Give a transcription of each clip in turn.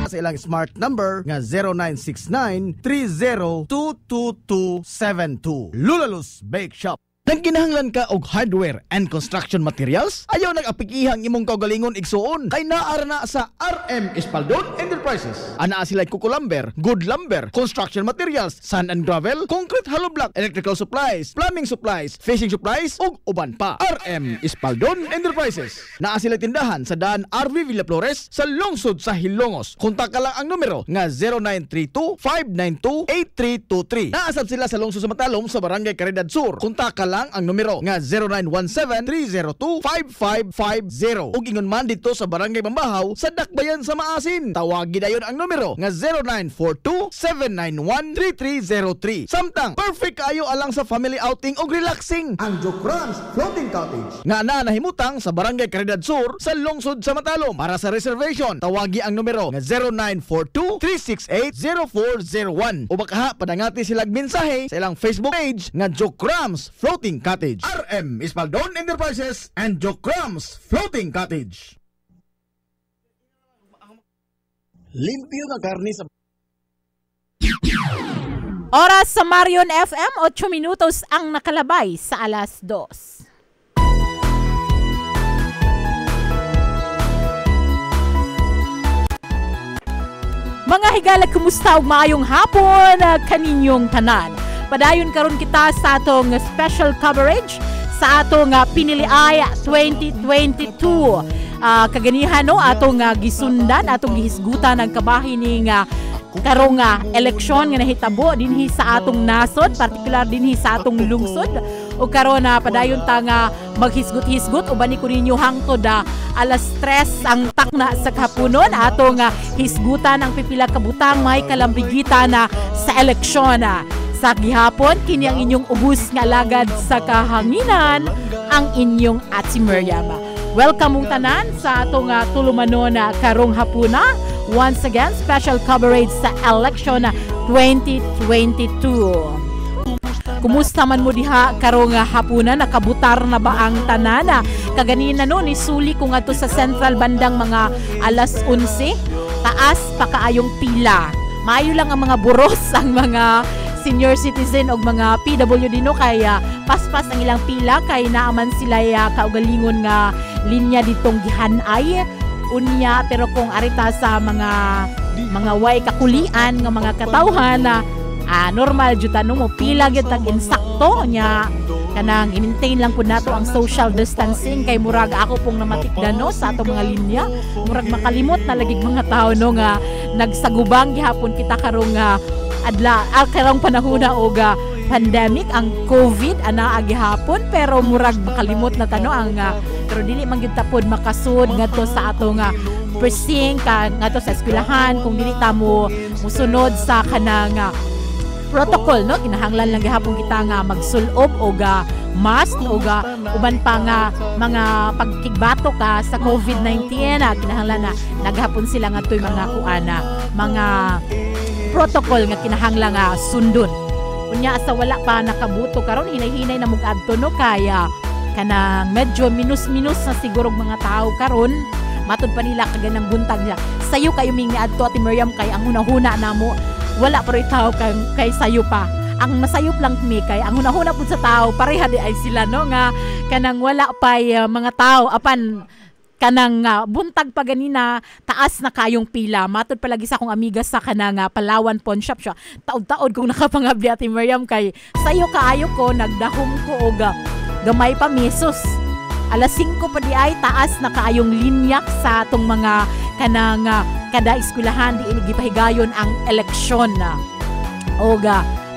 sa ilang smart number nga 0969-302272. Lulalus Bake Shop. Nagkinahanglan ka og hardware and construction materials? Ayaw nag-apikihang imong kaugalingon igsuon kay naara na sa RM Espaldon Enterprises. Ana sila kuko lumber, good lumber, construction materials, sand and gravel, concrete hollow block, electrical supplies, plumbing supplies, fishing supplies ug uban pa. RM Espaldon Enterprises. Naa sila tindahan sa daan RV Villaflores sa lungsod sa Hilongos. Kontak ka lang ang numero nga 0932-592-8323. Naasab sila sa lungsod sa Matalom sa Barangay Caridad Sur. Kontak ka lang ang numero nga 0917-302-5550. Ug ingon man dito sa Barangay Mambahaw sa Dakbayan sa Maasin. Tawagin dayon ang numero nga 0942-791-3303. Samtang perfect kayo alang sa family outing ug relaxing ang Jokrans Floating Cottage nga nahimutang sa Barangay Caridad Sur sa lungsod sa Matalom. Para sa reservation, tawagi ang numero nga 0942-368-0401 o baka padangati silang mensahe sa ilang Facebook page nga Jokrans Floating Cottage. RM Espaldon Enterprises and Jokrams Floating Cottage. Limpyo na karni sa oras sa Marion FM, 8 minutos ang nakalabay sa alas 2. Mga higala, kumusta ug maayong hapon kaninyong tanan. Padayon karon kita sa atong special coverage sa atong Piniliay 2022. Kaganihan no atong gisundan, atong gihisgutan ang kabahin ning karong eleksyon nga nahitabo dinhi sa atong nasod, partikular dinhi sa atong lungsod. O karon padayon ta nga maghisgot-hisgot uban ni ko ninyo hangtod alas 3 ang takna sa kapunon atong hisgutan ang pipila ka butang may kalambigitan sa eleksyon. Sa gihapon, kini ang inyong ubus nga lagad sa kahanginan, ang inyong Ate Miriam. Welcome mong tanan sa atong tulumanon karong hapuna. Once again, special coverage sa election 2022. Kumusta man mo diha karong hapuna, nakabutar na ba ang tanana? Kaganina no, nisuli ko nga to sa central bandang mga alas 11, taas pa kaayong pila. Maayo lang ang mga buros, ang mga senior citizen o mga PWD no, kaya paspas ang ilang pila kay naaman sila kaugalingon nga linya ditong gihanay unya, pero kung arita sa mga way kakulian nga mga katawhan normal jud no mo pila gyud tag insakto nya kanang i-maintain lang pud nato ang social distancing kay murag ako pong namatikdan no sa atong mga linya, murag makalimot na lagig mga tao no nga nagsagubang gihapon kita karong karong panahon og pandemic ang COVID ana agihapon, pero murag makalimot na tano ang pero dili man gyud tapod makasud ngadto sa atong precinct ngadto sa eskwelahan kung dili ta mo musunod sa kanang protocol no. Kinahanglan lang gihapon kita nga magsulob og mask og uban pa nga mga pagkigbato ka sa COVID-19 kinahanglan na naghapon sila nga toy mga kuana mga protocol nga kinahanglang sundon. Unya sa wala pa nakabuto karon, hinay-hinay na mug adto no, kaya kanang medyo minus-minus na siguro mga tao karon. Matud pa nila kaganang buntag niya. Sayo kayo mingi adto Ate Miriam kay ang hunahuna namo wala pero itaw kay sayo pa. Ang masayop lang mi kay ang hunahuna pud sa tao pareha di ay sila no nga kanang wala pa mga tao apan kanang buntag pa ganina taas na kayong pila. Matod palagi sa akong amiga sa kanang Palawan pawn shop siya. Taod-taod kung nakapangabli Ate Miriam kay sayo kaayo ko nagdahom ko og gamay pa mesos. Alas 5 pa di ay taas na kaayong linyak sa atong mga kanang kada eskwelahan di gipahigayon ang eleksyon og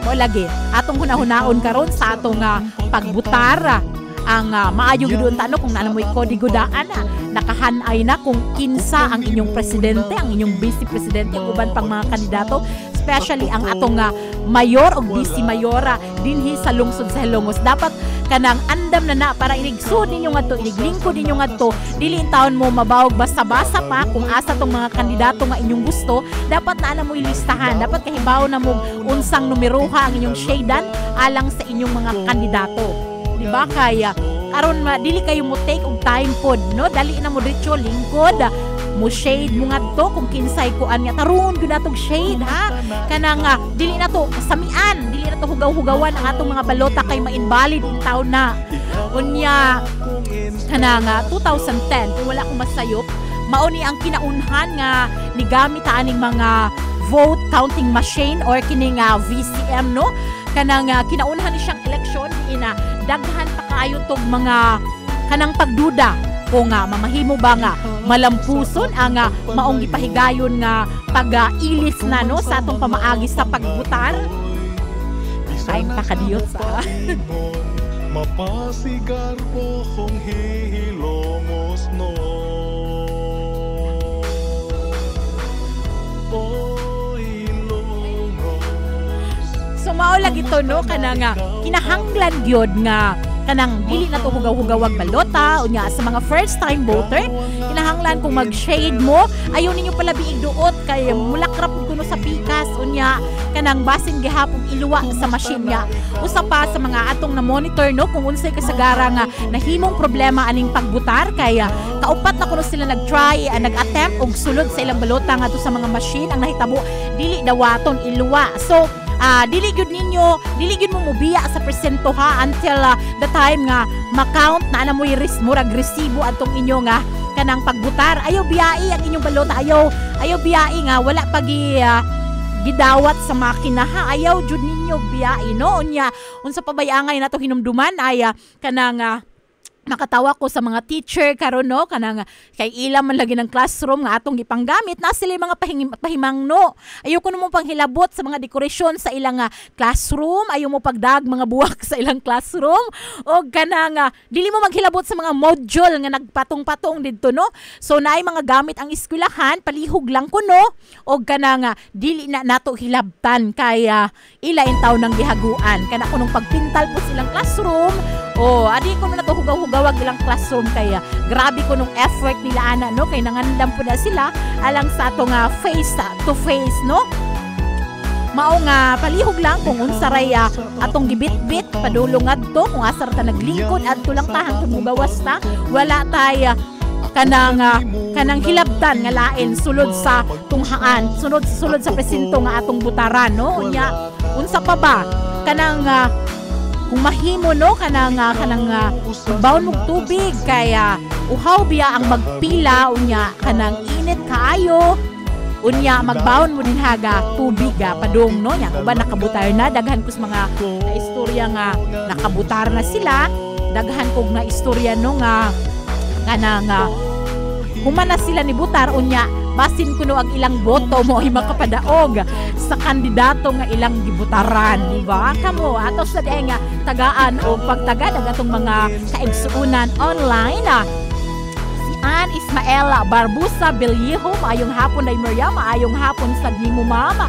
mo lagi atong hunahunaon karon sa atong pagbutar ang maayo gid unta no kung naanamoy kodigo daan nakahanay na kung kinsa ang inyong presidente, ang inyong vice presidente, uban pang mga kandidato, especially ang atong mayor o vice mayora dinhi sa lungsod sa Hilongos. Dapat kanang andam na para inigsud ninyo ngadto, iniglingkod ninyo ngadto, dili taon mo mabawog basta-basta pa kung asa tong mga kandidato nga inyong gusto. Dapat na mo ilistahan, dapat kahibaw na mo unsang numeroha ang inyong shadean alang sa inyong mga kandidato. Diba kaya aron dili kayo mo take og time pod no, dali na mo diretso lingkod mo shade mo ngadto kung kinsay kuan nga tarungon gyud natong shade ha kanang dili na to samian, dili na to hugaw-hugawan ang atong mga balota kay ma-invalid in taon na unya kanang 2010 kung wala akong masayop mao ni ang kinaunhan nga ni gamit aning mga vote counting machine or kining VCM no kanang kinaunhan ni siyang eleksyon ina daghan pa kaayo tog mga kanang pagduda kung mamahimo ba nga malampuson ang maong gipahigayon nga pag-ilis na no sa atong pamaagi sa pagbutar kain pa kadiyot sa mapasigar po kung hihilongos no so mao lagi to no kanang kinahanglan gyud nga kanang dili na to hugaw-hugawag balota unya sa mga first time voter kinahanglan kung mag-shade mo ayaw ninyo pala biig duot kay mulakrap kuno sa pikas unya kanang basin gihapon iluwa sa machine niya usa pa sa mga atong na monitor no kung unsay kasagara nga nahimong problema aning pagbutar kay kaupat na kuno sila nag-try nag-attempt og sulod sa ilang balota ngadto sa mga machine ang nahitabo dili dawaton iluwa so dili gyud mo mubiya sa presento ha until the time nga ma-count na ana mo'y murag resibo atong inyo nga kanang pagbutar ayaw biyai ang inyong balota ayaw biyai nga wala pagi gidawat sa makina ha ayaw jud ninyo biyai no unya unsa pa bayangay nato hinumduman ay kanang makatawa ko sa mga teacher karon no kanang kay ilang man lagi ng classroom nga atong gipanggamit na sila mga pahimangno ayo ko mo panghilabot sa mga dekorasyon sa ilang classroom ayo mo pagdag mga buwak sa ilang classroom o kanang dili mo maghilabot sa mga module nga nagpatong-patong didto no so naay mga gamit ang eskwelahan palihog lang kuno o kanang dili na nato hilabtan kay ilain taw nang gihaguan kana kunong pagpintal po silang classroom o adi ko na to hugaw-hugawag ilang classroom kaya grabe ko nung effort nila ana no kay nangandam po na sila alang sa atong face to face no mao nga palihog lang kung unsa ray atong gibit-bit padulong adto kung asar ta naglingkod adto lang ta hangtod mugawas ta wala tay kanang hilabtan nga lain sulod sa tunghaan sulod sa presinto nga atong butaran no unya unsa pa ba kanang kung mahimo no kanang bawon mong tubig kaya uhaw biya ang magpila unya kanang init kaayo unya magbawon mo din haga tubig padung no nya uban nakabutar na daghan kus mga istorya nga nakabutar na sila daghan kog nga istorya no nga kanang humana sila ni butar unya basin kuno ang ilang boto mo ay makapadaog sa kandidato nga ilang gibutaran di ba kamo ato sa nga tagaan o pagtagad ang atong mga kaigsuunan online si Ann Ismael Barbusa Beliejo maayong hapon day Maria maayong hapon sa nimo mama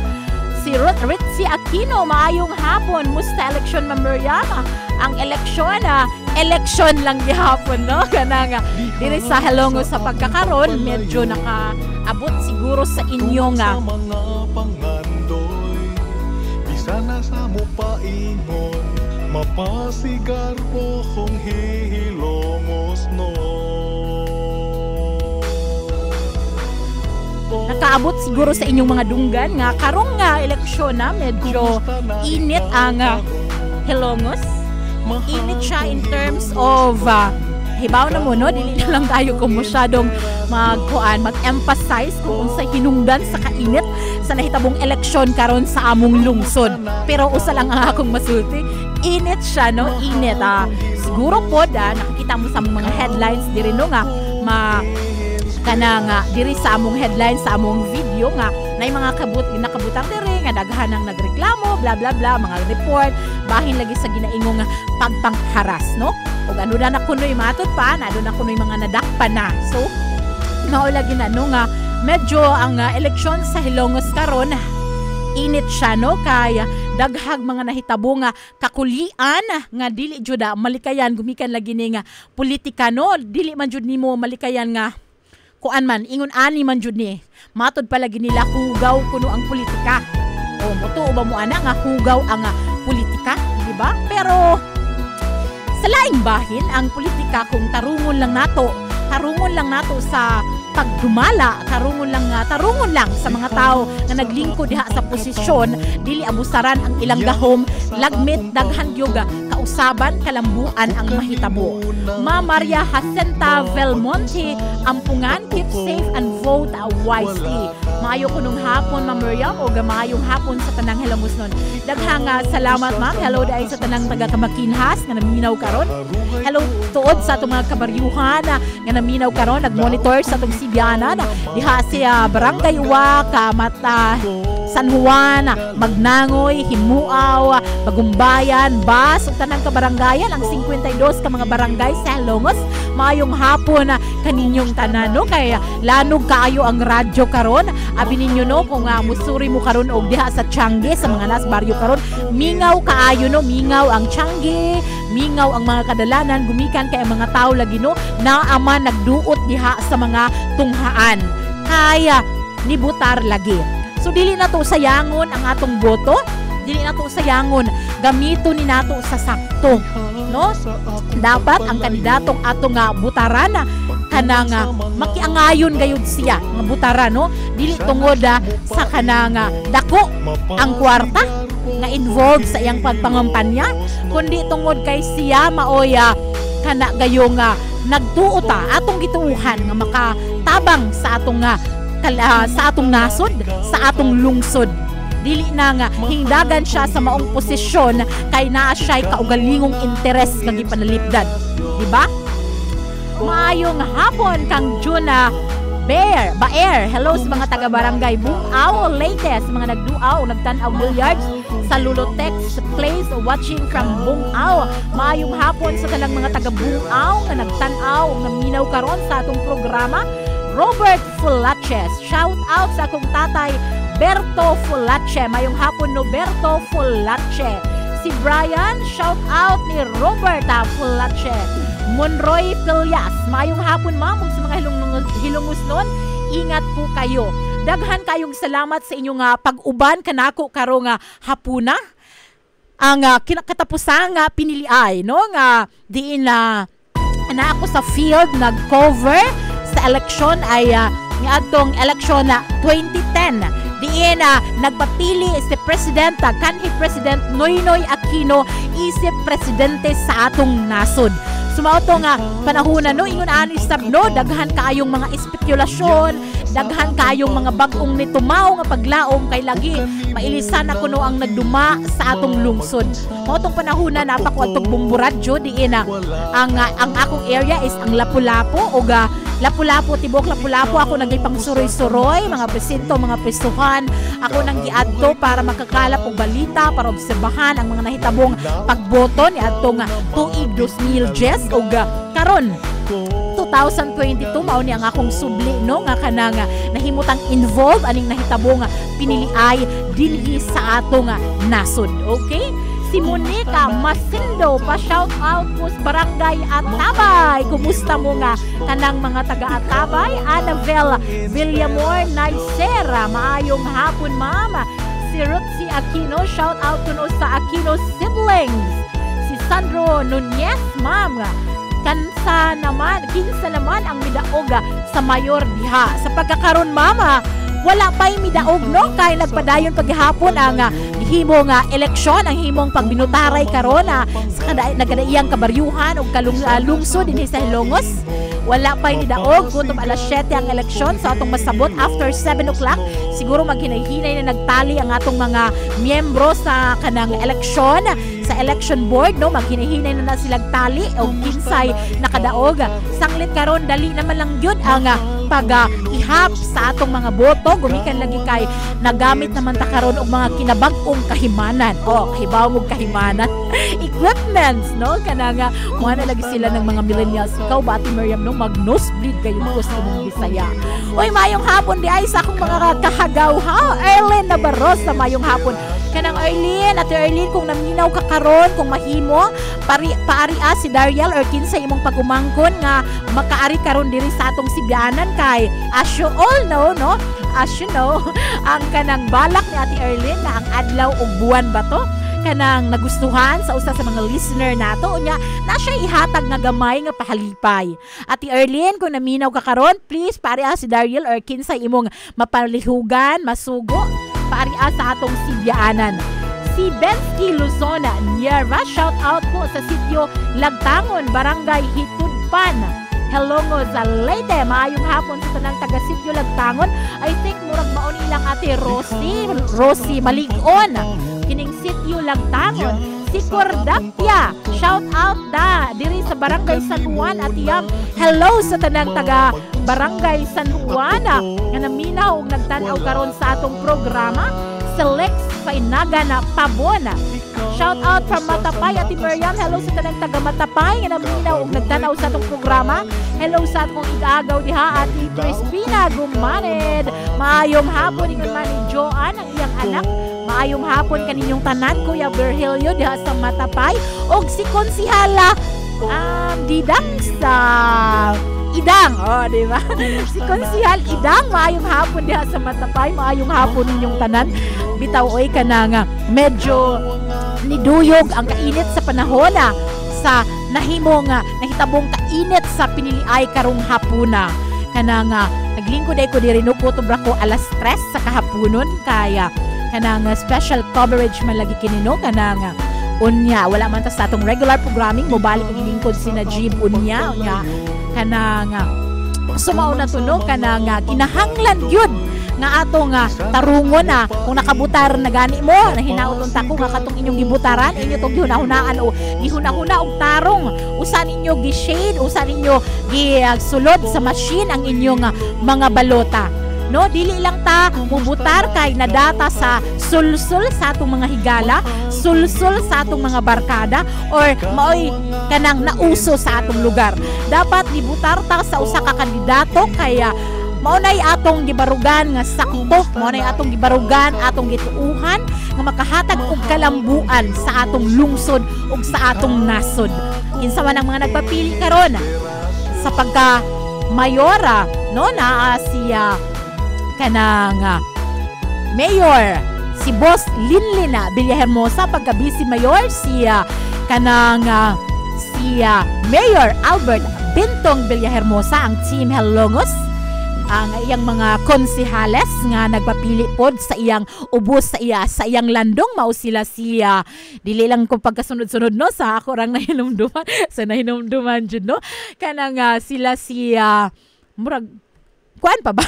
si Ruth Ritzy Aquino maayong hapon musta election Mariama ang eleksyon election lang gihapon no kanang diri sa Halongo sa pagkakaron medyo nakaabot siguro sa inyo nga mga pangandoy bisa na sa mo paingon mapasigar po kung hihilongos no nakaabot siguro sa inyong mga dunggan nga karong nga eleksyon na medyo init ang Hilongos init siya in terms of hibaw na mo no dili na lang tayo kung masyadong mag-emphasize kung unsay hinungdan sa kainit sa nahitabong eleksyon karon sa among lungsod pero usa lang ang akong masulti init siya no init siguro pod nakikita mo sa mga headlines diri no nga kanang diri sa among headlines sa among video nga nay mga nakabutang diri nga daghan ang nagreklamo bla bla bla mga report bahin lagi sa ginaingong pagpangharas no ug ano na kunoy matud pa na do na kunoy mga nadakpan na so mao lagi na no nga medyo ang eleksyon sa Hilongos karon init siya no kaya daghag mga nahitabo nga kakulian nga dili jud malikayan gumikan lagi ni nga politika no dili man jud nimo malikayan nga kuan man ingon ani man jud ni matud palagi nila hugaw kuno ang politika o moto ba mo ana nga hugaw ang politika di ba pero sa laing bahin ang politika kung tarungon lang nato sa pagdumala tarungon lang sa mga tao nga naglingkod diha sa posisyon dili abusaran ang ilang gahom lagmit daghan yoga kausaban kalambuan ang mahitabo. Ma Maria Jacinta Belmonte ampungan, keep safe and vote wisely. Maayo kunong hapon Ma'am Miriam o gamayong hapon sa tanang Hilamusnon. Daghang salamat ma'am. Hello dai sa tanang taga Kamakinhas nga naminaw karon. Hello tuod sa atong mga kabaryuhan nga naminaw karon nagmonitor sa atong Sibiana diha sa Barangay Uwa, Kamata, San Juan, Magnangoy, Himuaw, Bagumbayan, Bas, ug tanang kabarangayan ang 52 ka mga barangay sa Longos. Maayong hapon kaninyong tanan no kay lanog kaayo ang radyo karon. Abi ninyo no kung musuri mo karon og diha sa Tiangge sa mga nas baryo karon mingaw kaayo no, mingaw ang Tiangge, mingaw ang mga kadalanan gumikan kay mga tao lagi no naama nagduot diha sa mga tunghaan kaya nibutar lagi. So dili na to sayangon ang atong boto, dili na to sayangon, gamito ni nato sa sakto, no? Dapat ang kandidatong atong butaran kanang makiangayon gayud siya nga butaran, no? Dili tungod sa kanang dako ang kwarta nga involved sa iyang pagpangampanya, kundi tungod kay siya maoya kana gayong nagtuota atong gituuhan nga makatabang sa atong sa atong nasod, sa atong lungsod. Dili na nga hindagan siya sa maong posisyon kay naa siya'y kaugalingong interes nga gipanalipdan. Diba? Maayong hapon kang Juna Baer. Hello sa mga taga-barangay Bungaw, latest mga nagduaw, nagtanaw billiards sa Lulotex Place watching from Bungaw. Maayong hapon sa talang mga taga-Bungaw nga nagtanaw, naminaw karon sa atong programa. Robert Fulaches, shout out sa akong tatay Berto Fulache. Mayong hapon no Berto Fulache. Si Brian, shout out ni Robert Fulache. Monroy Pilyas, mayong hapon ma'am sa mga hilungusnon. Ingat po kayo. Daghan kayong salamat sa inyong pag-uban kanako karong hapuna. Ang kinakatapusang piniliay no nga diin na ako sa field nag-cover sa eleksyon ay niadtong eleksyon 2010 diin nagpapili si Presidenta kanhi President Noynoy Aquino isip presidente sa atong nasod. Sumauto nga panahon no ingon ani sab no daghan kaayong mga espekulasyon, daghan kaayong mga bag-ong nitumaw nga paglaom kay lagi mailisan ako no ang nagduma sa atong lungsod. Mautong panahon na napako atong Bumburadyo diin ang akong area is ang Lapu-Lapu o Lapu-Lapu, tibok Lapu-Lapu ako nagipang suroy-suroy, mga presinto, mga presuhan. Ako nang giadto para makakalap og balita, para obserbahan ang mga nahitabong pagboto ni adtong tuig 2010 og karon 2022 mao ni ang akong subli no nga kanang nahimutang involved aning nahitabong piniliay dinhi sa atong nasod. Okay? Si Monica Masindo, pa-shout out po sa Barangay Atabay. Kumusta mo nga kanang mga taga-Atabay? Annabelle Villamor Naisera, maayong hapon mama. Si Ruthie Aquino, shout out kuno sa Aquino siblings. Si Sandro Nunez, ma'am. Kinsa naman ang midaog sa mayor diha. Sa pagkakaroon mama, wala pa'y midaog no kay nagpadayon paghihapon ang himong eleksyon, ang himong pagbinutaray karon sa nagadaiyang kabaryuhan o lungsod dinhi sa Hilongos. Wala pa'y nidaog kutob alas 7 ang eleksyon sa atong masabot after 7 o'clock. Siguro maghinay-hinay na nagtali ang atong mga miyembro sa kanang eleksyon sa election board no maghinay-hinay na silang tali o kinsay nakadaog. Sanglit karon dali naman lang yun ang pag-ihap sa atong mga boto gumikan lagi kay nagamit naman ta karon og mga kinabag-ong kahimanan o kahibaw mong kahimanan equipments no kananga mo na lagi sila ng mga millennials. Ikaw ba Ate Miriam no mag-nosebleed kayo ko sa imong Bisaya. Oy mayong hapon di ay sa akong mga kahagaw ha Erlen Navarrosa mayong hapon kanang Erlen Ate Erlen kung naminaw ka karon kung mahimo paari si Dariel or kinsa imong pagumangkon nga makaari karon diri sa atong Sibianan kay as you all know no as you know ang kanang balak ni Ate Erlen na ang adlaw ug buwan ba to kanang nagustuhan sa usa sa mga listener nato unya na siya ihatag nga gamay nga pahalipay. Ati Erlyn, kung naminaw ka karon, please paria si Daryl or kinsay imong mapalihugan, masugo, paria sa atong sibyaanan. Si Bensky Luzona, Nierva, shout out po sa sitio Lagtangon, Barangay Hitudpan. Hello mo sa Leyte, maayong hapon sa tanang taga-sitio Lagtangon. I think murag maon ilang ate Rosie Maligon, kining sitio Lagtangon. Si Cordapia, shout out da diri sa Barangay San Juan at iyang hello sa tanang taga Barangay San Juan nga naminaw og nagtan-aw karon sa atong programa. Lex Painaga na Pabona. Shout out from Matapay, Ati Miriam. Hello sa tanang taga Matapay nga naminaw og nagtanaw sa atong programa. Hello sa atong igaagaw diha Ati Crispina Gumaned. Maayong hapon ingon man ni Joan ang iyang anak. Maayong hapon kaninyong tanan Kuya Virgilio diha sa Matapay og si Konsihala Didang sa Idang, di ba? Si Konsihal Idang, maayong hapon diha sa Matapay, maayong hapon ninyong tanan. Bitaw oy kana nga medyo niduyog ang kainit sa panahon sa nahimo nga nahitabong kainit sa piniliay karong hapuna. Kana nga naglingkod ay ko diri no kutubra ko alas 3 sa kahaponon kaya kana nga special coverage man lagi kinino kana nga unya wala man ta sa atong regular programming mobalik og lingkod si Najib unya kana nga sumao na tunog kana nga kinahanglan gyud nga ato nga tarungon kung nakabutar na gani mo na hinaoton ta ko nga katong inyong gibutaran inyo tong gihunahunaan o gihunahuna og tarong usa ninyo gi-shade usa ninyo gisulod sa machine ang inyong mga balota. No, dili lang ta mubutar kay nadata sa sulsul sa atong mga higala, sulsul sa atong mga barkada or maoy kanang nauso sa atong lugar. Dapat dibutar ta sa usa ka kandidato kaya maunay atong gibarugan nga sakto, maunay atong gibarugan, atong gituuhan nga makahatag og kalambuan sa atong lungsod ug sa atong nasod. Kinsa man ang mga nagpapili karon sa pagka mayora, no, naa siya kanang mayor si Boss Linlina Villahermosa, pagka vice mayor siya kanang siya Mayor Albert Bintong Villahermosa ang Team Helongos ang iyang mga konsehales nga nagpapili pod sa iyang ubos sa iyang landong mao sila siya dili lang ko pagkasunod-sunod no sa ako rang nahinumduman sa nahinumduman jud no kanang sila siya murag kuan pa ba?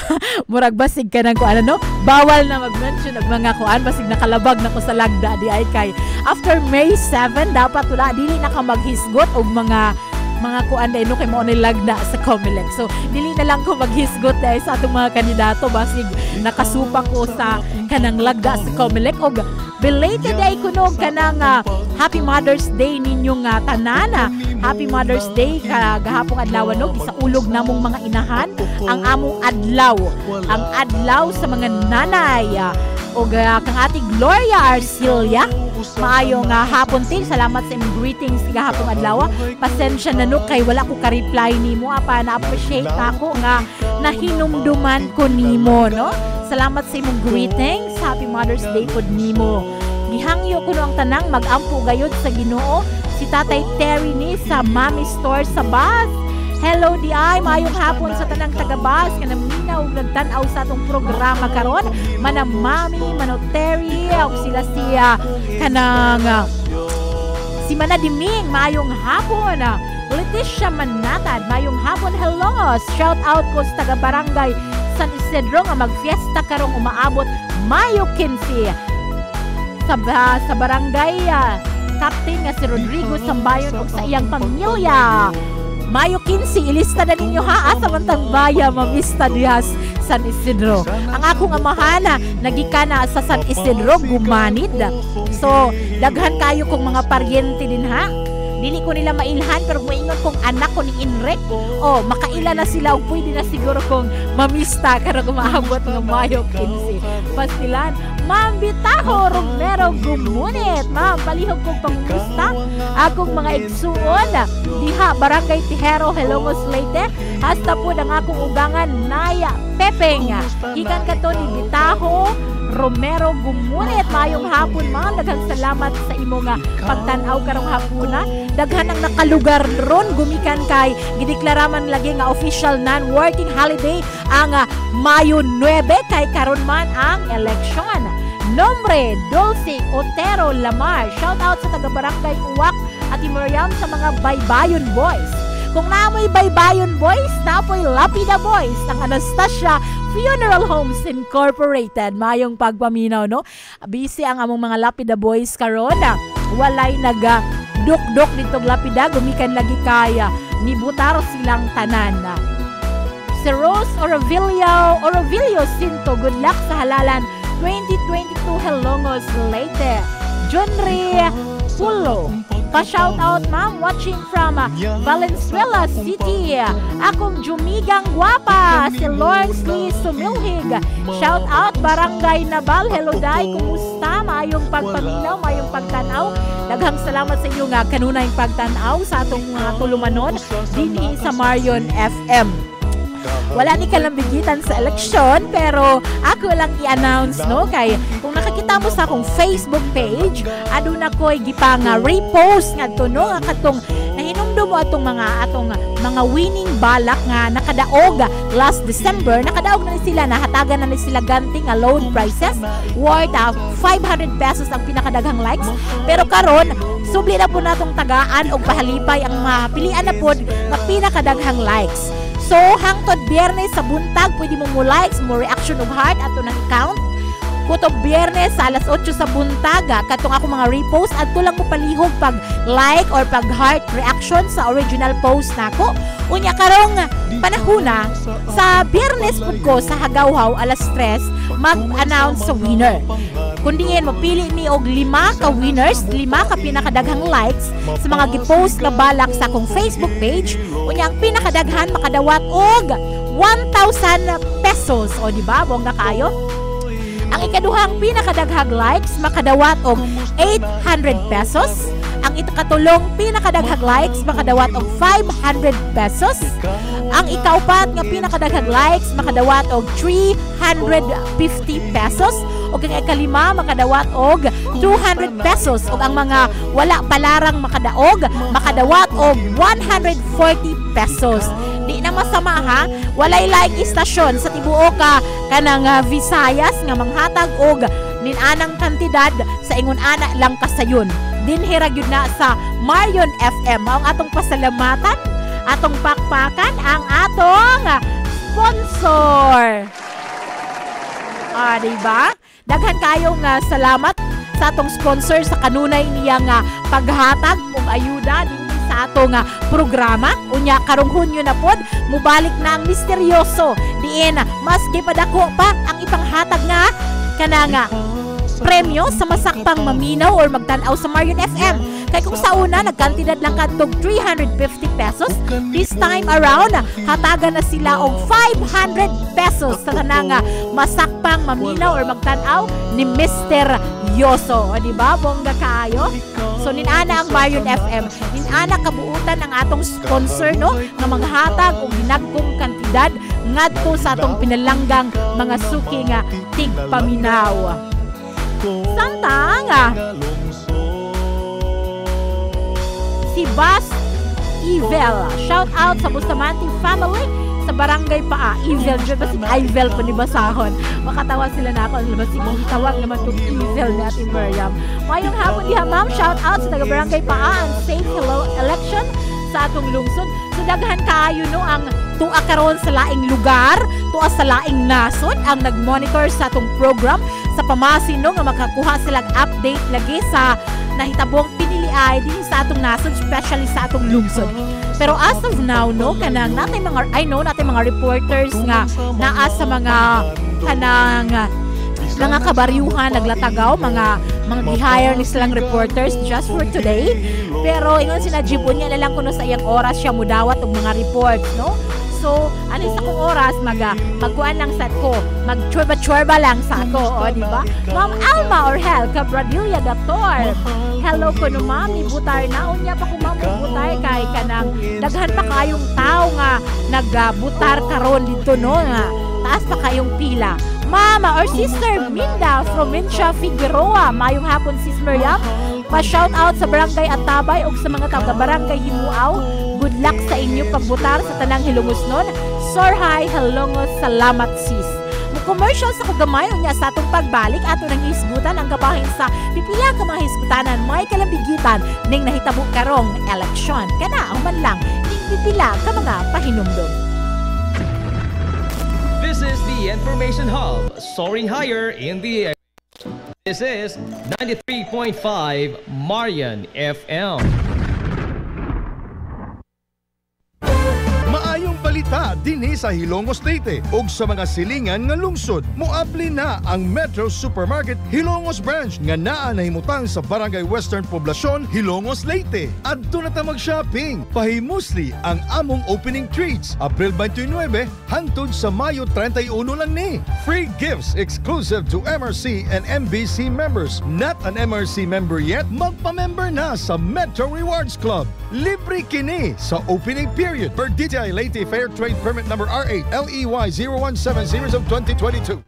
Murag basig ka ng kuan no? Bawal na mag-mention ng mga kuan basig nakalabag na ko sa lagda di ay kay after May 7 dapat wala dili na ka maghisgot og mga kuan dai no kay mo ni lagda sa Comelec. So dili na lang ko maghisgot dai sa atong mga kandidato basig nakasupa ko sa kanang lagda sa Comelec og belated ay kuno kanang Happy Mother's Day ninyong tanana. Happy Mother's Day gahapong adlaw no gisaulog namong mga inahan ang among adlaw. Ang adlaw sa mga nanay o kang ati Gloria Arcilia. Maayong hapon tin. Salamat sa imong greetings gahapong adlaw. Pasensya na no kay wala ko ka-reply nimo apa na appreciate ako nga nahinumduman ko nimo no. Salamat sa imong greetings. Happy Mother's Day pod nimo. Gihangyo ko no ang tanang mag-ampo gayud sa Ginoo si Tatay Terry ni sa Mami Store sa Bas. Hello di ay maayong hapon sa tanang taga-Bas nga naminaw ug nagtan-aw sa atong programa karon. Mana Mami, Mano Terry, ug sila siya kanang si Mana Diming, maayong hapon. Leticia Manatad, maayong hapon. Hello. Shout out ko sa taga-barangay San Isidro nga magfiesta karong umaabot Mayo 15. Sa barangay Captain nga si Rodrigo Sambayon ug sa iyang pamilya. Mayo 15, ilista na ninyo ha samantang baya mamista diha San Isidro. Ang akong amahana nagikana sa San Isidro Gumanid. So daghan kayo kong mga paryente din ha. Dili ko nila mailhan pero maingon kong anak ko ni Inrek. Makaila na sila ug pwede na siguro kong mamista karong umaabot nga Mayo 15. Pastilan, Ma'am Bitaho Romero Gumunit. Ma'am, palihog kong pangmusta akong mga igsuon diha Barangay Tijero, Helongos Leyte. Hasta po ang akong ugangan Naya Pepeng. Ikan ka to ni Bitaho Romero Gumurit. Mayong hapon ma'am, daghang salamat sa imo nga pagtan-aw karong hapuna. Daghan ang nakalugar ron gumikan kay gideklaraman lagi nga official non-working holiday ang Mayo 9 kay karon man ang eleksyon. Nombre Dulce Otero Lamar, shout out sa taga-barangay Uwak at Imoriam sa mga Baybayon Boys. Kung naamoy Baybayon Boys, napoy Lapida Boys ng Anastasia Funeral Homes Incorporated. Mayong pagpaminaw, no? Busy ang among mga Lapida Boys karon. Walay duk-duk ditong Lapida, gumikan lagi kaya ni butar silang tanan. Si Rose Orovilio Sinto, good luck sa halalan 2022 Helongos Leyte. Junri Pulo, pa-shout out ma'am, watching from Valenzuela City. Akong Jumigang Guapa, si Lawrence Lee Sumilhig. Shout out Barangay Nabal, hello day, kumusta? Mayong pagpaminaw, mayong pagtanaw. Daghang salamat sa iyo nga kanunay pagtanaw sa atong tulumanon dinhi sa Marion FM. Wala ni kalambigitan sa eleksyon, pero ako lang i-announce, no, kay kung nakakita mo sa akong Facebook page, aduna ko'y gipang repost nga to, no, nga katong nahinumdum mo atong mga winning balak nga nakadaog last December. Nakadaog na sila, nahatagan na sila ganting loan prices worth 500 pesos ang pinakadaghang likes, pero karon subli na po natong tagaan og pahalipay ang mapilian na pod nga pinakadaghang likes. So, hangtod Biyernes sa buntag, pwede mo likes, mo reaction of heart, ato ng count. Kutob Biyernes sa alas 8 sa buntag, katong ako mga repost, at lang mo palihog pag like or pag heart reaction sa original post nako. Unya karong panahuna, sa Biyernes pud ko sa Hagawhaw, alas 3, mag-announce sa winner. Kundingin, mapili ni og 5 ka winners, 5 ka pinakadaghang likes sa mga gipost nga balak sa akong Facebook page. Unya ang pinakadaghan makadawat og 1,000 pesos. O di ba, bongga kayo? Ang ikaduhang pinakadaghang likes makadawat og 800 pesos. Ang ikatulong pinakadaghang likes makadawat og 500 pesos. Ang ikaupat nga pinakadaghang likes makadawat og 350 pesos. O ang ikalima makadawat og 200 pesos. O ang mga wala palarang makadawat og 140 pesos. Di na masama ha, walay like istasyon sa tibuok kanang Visayas nga manghatag og ninanang kantidad sa ingon ana lang kasayon. Dinhira gyud na sa Marion FM ang atong pasalamatan, atong pakpakan ang atong sponsor. Diba? Daghan kayong salamat sa atong sponsor sa kanunay niyang paghatag og ayuda din sa atong programa. Unya karong Hunyo na pod, mubalik na ang misteryoso. Diin mas gipadako pa ang ipanghatag nga kanang premyo sa masakpang maminaw or magtanaw sa Marion FM. Kaya kung sa una, nagkantidad lang katog 350 pesos. This time around, hatagan na sila og 500 pesos sa kanang masakpang maminaw or magtanaw ni Mr. Yoso. O diba, bongga kaayo? So, ninana ang Marion FM. Ninana kabuutan ang atong sponsor, no? Nga manghatag o ginagkong kantidad ngadto sa atong pinalanggang mga suking tigpaminaw. Santang si Bas Ivel, shout out sa Bustamante family sa barangay Paa. Ivel, dyan ba si Ivel pa ni Basahon? Makatawa sila na ako. Diba si tawag naman itong Ivel natin, Miriam. Mayong hapon diha, ma'am. Shout out sa taga barangay Paa and safe hello election sa atong lungsod. So daghan kaayo no ang tuwa karon sa laing lugar, tuwa sa laing nasod ang nagmonitor sa atong program sa pamasin no nga makakuha sila update lagi sa nahitabong piniliay din sa atong nasod, especially sa atong lungsod. Pero as of now no kanang natin mga reporters nga naa sa mga kanang mga kabaryuhan naglatagaw, mga gi-hire ni silang reporters just for today. Pero ingon sinadjibon niya na lang kuno sa iyang oras siya mudawat og mga reports, no? So, ano sa kong oras, magkuhan lang sa ko, mag-chorba-chorba lang sa ako, o, di ba? Ma'am Alma Orhel, Cabradilla Doctor. Hello ko no, ma'am, ibutar na. Unya pa ko, ma'am, ibutar kay kanang daghan pa kayong tao nga nagbutar karon dito, no? Nga, taas pa kayong pila. Mama or Sister Minda from Mincia Figueroa. Mayong hapon, Sis Miriam. Pa-shout out sa Barangay Atabay o sa mga taga-barangay Himuaw. Good luck sa inyo pagbutar sa tanang Hilongos nun. Sorhay, Hilongos, salamat sis. Commercial sa kagamay unya sa atong pagbalik ato nang hisgutan ang gabahin sa pipila ka mga hisgutanan may kalambigitan ning nahitabo karong eleksyon. Kana ang man lang ning pipila ka mga pahinumdum. This is the Information Hub, soaring higher in the air. This is 93.5 Marian FM. Maayong balita dinhi sa Hilongos Leyte ug sa mga silingan nga lungsod. Moabli na ang Metro Supermarket Hilongos Branch nga naa nahimutang sa Barangay Western Poblacion, Hilongos Leyte. Adto na ta mag-shopping. Pahimusli ang among opening treats. April 29 hangtod sa Mayo 31 lang ni. Free gifts exclusive to MRC and MBC members. Not an MRC member yet? Magpa-member na sa Metro Rewards Club. Libre kini sa opening period per DTI Leyte Fair Trade Permit number R8 LEY 0170 of 2022.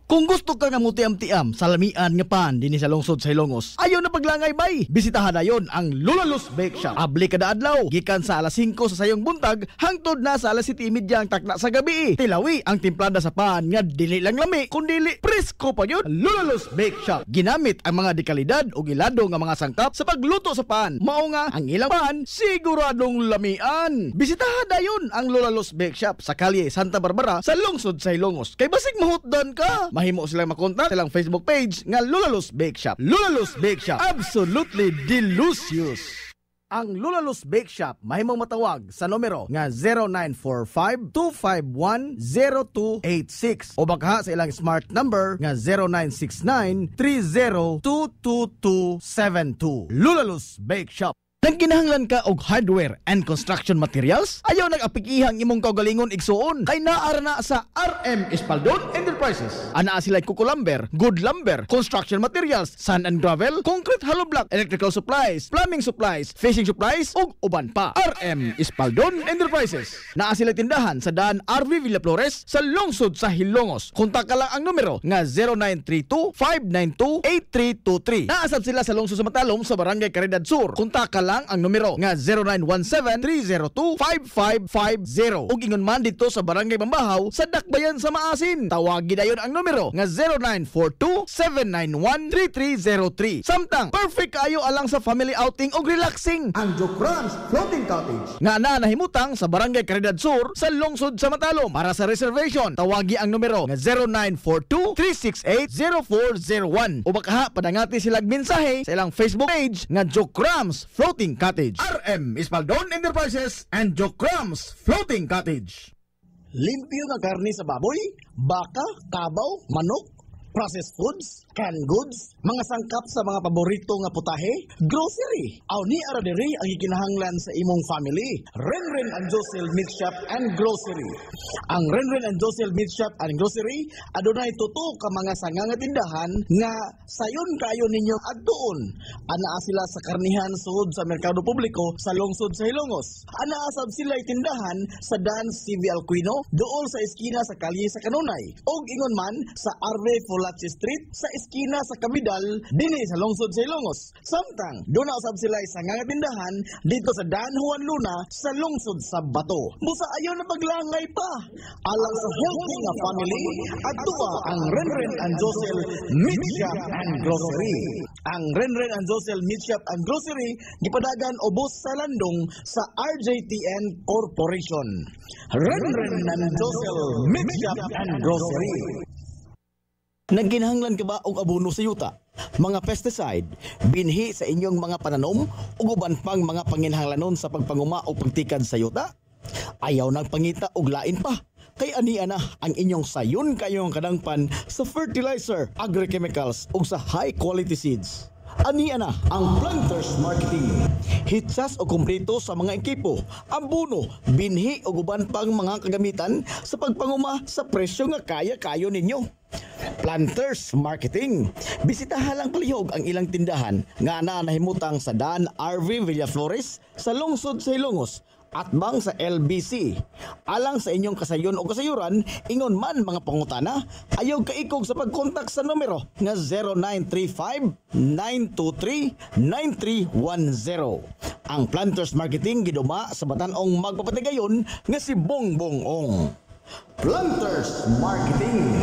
Kung gusto ka nga mutiam-tiam sa lamian nga pan dinhi sa lungsod sa Hilongos, ayaw na paglangay bay. Bisitahan na yon ang Lulalus Bake Shop. Abli kada adlaw, gikan sa alas 5 sa sayong buntag hangtod na sa alas 7:30 ang takna sa gabi. Tilawi ang timplada sa pan nga dili lang lami kundi presko pa yun. Lulalus Bake Shop. Ginamit ang mga dekalidad o ilado nga mga sangkap sa pagluto sa pan. Mao nga ang ilang pan siguradong lamian. Bisitahan na yon ang Lulalus Bake Shop sa kalye Santa Barbara sa lungsod sa Hilongos. Kay basig mahutdan ka. Mahimo silang makontak silang Facebook page nga Lulalus Bake Shop. Lulalus Bake Shop, absolutely delicious. Ang Lulalus Bake Shop mahimong matawag sa numero nga 0945-251-0286 o baka sa ilang smart number nga 0969-302272. Lulalus Bake Shop. Nagkinahanglan ka og hardware and construction materials? Ayaw nag-apikihang imong kaugalingon igsuon kay naara na sa RM Espaldon Enterprises. Anaa sila kukulumber, good lumber, construction materials, sand and gravel, concrete hollow block, electrical supplies, plumbing supplies, fishing supplies ug uban pa. RM Espaldon Enterprises. Naa sila tindahan sa daan RV Villaflores sa lungsod sa Hilongos. Kontak ka lang ang numero nga 0932-592-8323. Naasab sila sa lungsod sa Matalom sa Barangay Caridad Sur. Kontak ka lang ang numero nga 0917-302-5550 ug ingon man dito sa Barangay Bambahaw sa Dakbayan sa Maasin. Tawagin dayon ang numero nga 0942-791-3303. Samtang perfect kayo alang sa family outing ug relaxing ang Jokrans Floating Cottage nga nahimutang sa Barangay Caridad Sur sa lungsod sa Matalom. Para sa reservation tawagi ang numero nga 0942-368-0401 o baka padangati silang mensahe sa ilang Facebook page nga Jokrans Floating Cottage. RM Espaldon Enterprises and Jokrams Floating Cottage. Limpyo nga karni sa baboy, baka, kabaw, manok, processed foods, canned goods, mga sangkap sa mga paborito nga putahe, grocery. Aw ni ara diri ang ikinahanglan sa imong family. Renren and Josel Meat Shop and Grocery. Ang Renren and Josel Meat Shop and Grocery adunay tuto ka mga sanga nga tindahan nga sayon kayo ninyo adtuon. Anaa sila sa karnihan sud sa merkado publiko sa lungsod sa Hilongos. Anaa sab sila tindahan sa Dan CV Alquino duol sa eskina sa kalye sa Kanunay. Og ingon man sa RV Folache Street sa eskina sa Kamidal dinhi sa lungsod sa Hilongos. Samtang duna usab sila sa nga tindahan dito sa Dan Juan Luna sa lungsod sa Bato. Busa ayaw na paglangay pa. Alang sa healthy nga family adtua ang Renren and Josel Meat Shop and Grocery. Ang Renren and Josel Meat Shop and Grocery gipadagan ubos sa landong sa RJTN Corporation. Renren and Josel Meat Shop and Grocery. Nagkinahanglan ka ba og abono sa yuta? Mga pesticide, binhi sa inyong mga pananom ug uban pang mga panginhanglanon sa pagpanguma o pagtikad sa yuta? Ayaw nang pangita og lain pa. Kay ania na ang inyong sayon kayong kadangpan sa fertilizer, agrochemicals ug sa high quality seeds. Ania na ang Planters Marketing. Hitsas o kumpleto sa mga ekipo, abono, binhi o uban pang mga kagamitan sa pagpanguma sa presyo nga kaya-kayo ninyo. Planters Marketing. Bisitahan lang palihog ang ilang tindahan nga nahimutang sa Dan RV Villaflores sa lungsod sa Hilongos at bang sa LBC. Alang sa inyong kasayon o kasayuran, ingon man mga pangutana, ayaw kaikog sa pagkontak sa numero nga 0935-923-9310. Ang Planters Marketing giduma sa batan-ong magpapatigayon nga si Bongbong Ong. Planters Marketing.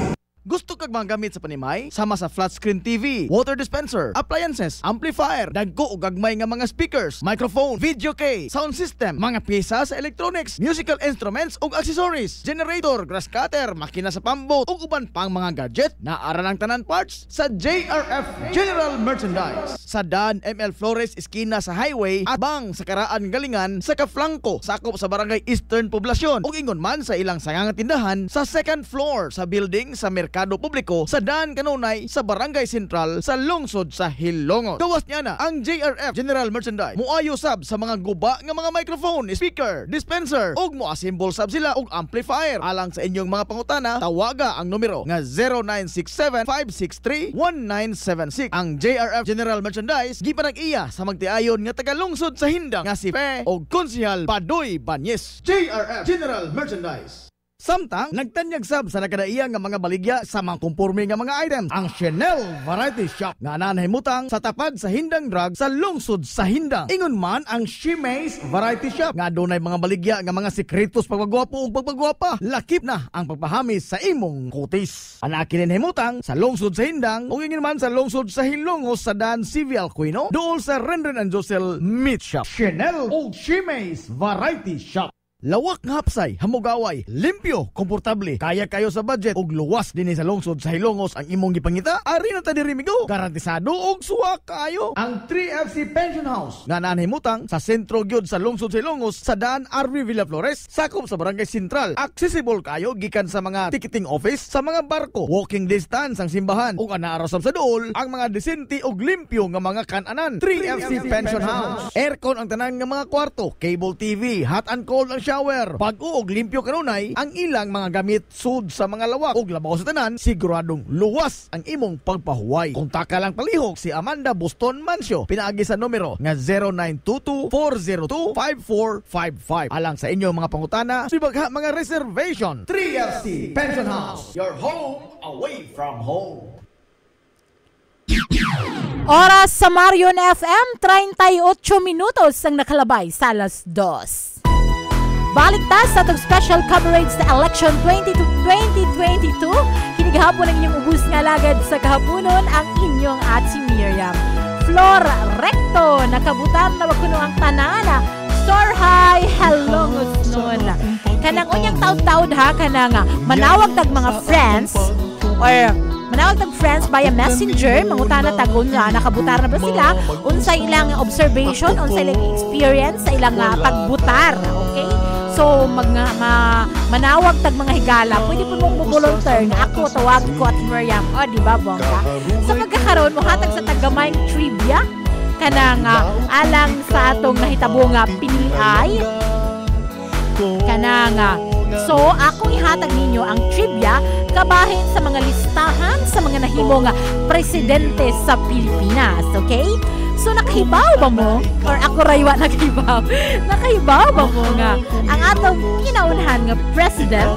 Gusto kag mga gamit sa panimay? Sama sa flat screen TV, water dispenser, appliances, amplifier, dagko o gagmay nga mga speakers, microphone, video key, sound system, mga pyesa sa electronics, musical instruments ug accessories, generator, grass cutter, makina sa pambot ug uban pang mga gadget na ara ng tanan parts sa JRF General Merchandise. Sa Dan ML Flores Esquina sa highway at bang sa Karaan Galingan sa Kaflangko, sakop sa Barangay Eastern Poblasyon ug ingon man sa ilang sangang tindahan sa second floor sa building sa Merkado Publiko sa daan kanunay sa Barangay Sentral sa lungsod sa Hilongos. Gawas niya na ang JRF General Merchandise. Muayo sab sa mga guba nga mga microphone, speaker, dispenser ug moassemble sab sila og amplifier. Alang sa inyong mga pangutana, tawaga ang numero nga 0967-563-1976. Ang JRF General Merchandise gipanag-iya sa magtiayon nga taga-lungsod sa Hindang nga si Fe o Konsehal Padoy Banyes. JRF General Merchandise. Samtang nagtanyag sab sa nakadaiya nga mga baligya sa mga kumporme nga mga items ang Chanel Variety Shop nga nanahimutang sa tapad sa Hindang Drug sa lungsod sa Hindang. Ingon man ang Shimays Variety Shop nga dunay mga baligya nga mga sekretos pagpagwapo ug pagpagwapa. Lakip na ang pagpahamis sa imong kutis. Ana kinahimutang sa lungsod sa Hindang ug ingon man sa lungsod sa Hilongos sa Dan Civil Aquino duol sa Renren and Josel Meat Shop. Chanel ug Shimays Variety Shop. Lawak nga hapsay, hamugaway, limpyo, komportable, kaya kayo sa budget ug luwas din sa lungsod sa Hilongos ang imong gipangita. Ari na ta diri migo, garantisado og suwa kayo. Ang 3FC Pension House nga nanahimutang sa sentro gyud sa lungsod sa Hilongos sa daan RV Villa Flores, sakop sa Barangay Sentral. Accessible kayo gikan sa mga ticketing office, sa mga barko, walking distance ang simbahan ug anaara sab sa duol ang mga desente ug limpyo nga mga kan-anan. 3FC Pension House. Aircon ang tanan nga mga kwarto, cable TV, hot and cold ang shower, bag-o og limpyo kanunay ang ilang mga gamit sud sa mga lawak ug labaw sa tanan, siguradong luwas ang imong pagpahuway. Kontaka lang palihok si Amanda Boston Mancio pinaagi sa numero nga 0922-402-5455. Alang sa inyo mga pangutana, sibagha mga reservation. 3FC Pension House, your home away from home. Oras sa Marion FM, 38 minutos ang nakalabay sa alas 2. Balik ta sa itong special coverage sa Election 2022. Kinigahapon ang inyong ubus nga lagad sa kahaponon ang inyong Ate Miriam. Flor Recto, nakabutan na wakuno ang tanana. Sir, hi, hello, ngusnon. Kanang unyang taud-taud ha, kanang manawag tag mga friends or manawag tag friends via messenger, mangutana tagon nga nakabutar na ba sila, unsay ilang observation, unsay ilang experience sa ilang pagbutar, okay? So, manawag tag mga higala, pwede po mong volunteer na ako, tawag ko at Miriam. O, di ba, bongga? So, pagkakaroon, muhatag sa tagamayng trivia, kanang alang sa atong nahitabong piniliay. Kanang, so, akong ihatag ninyo ang trivia kabahin sa mga listahan sa mga nahimong presidente sa Pilipinas, okay? So, nakahibaw ba mo? Or ako raywa nakahibaw? Nakahibaw ba mo nga ang atong kinaunahan nga president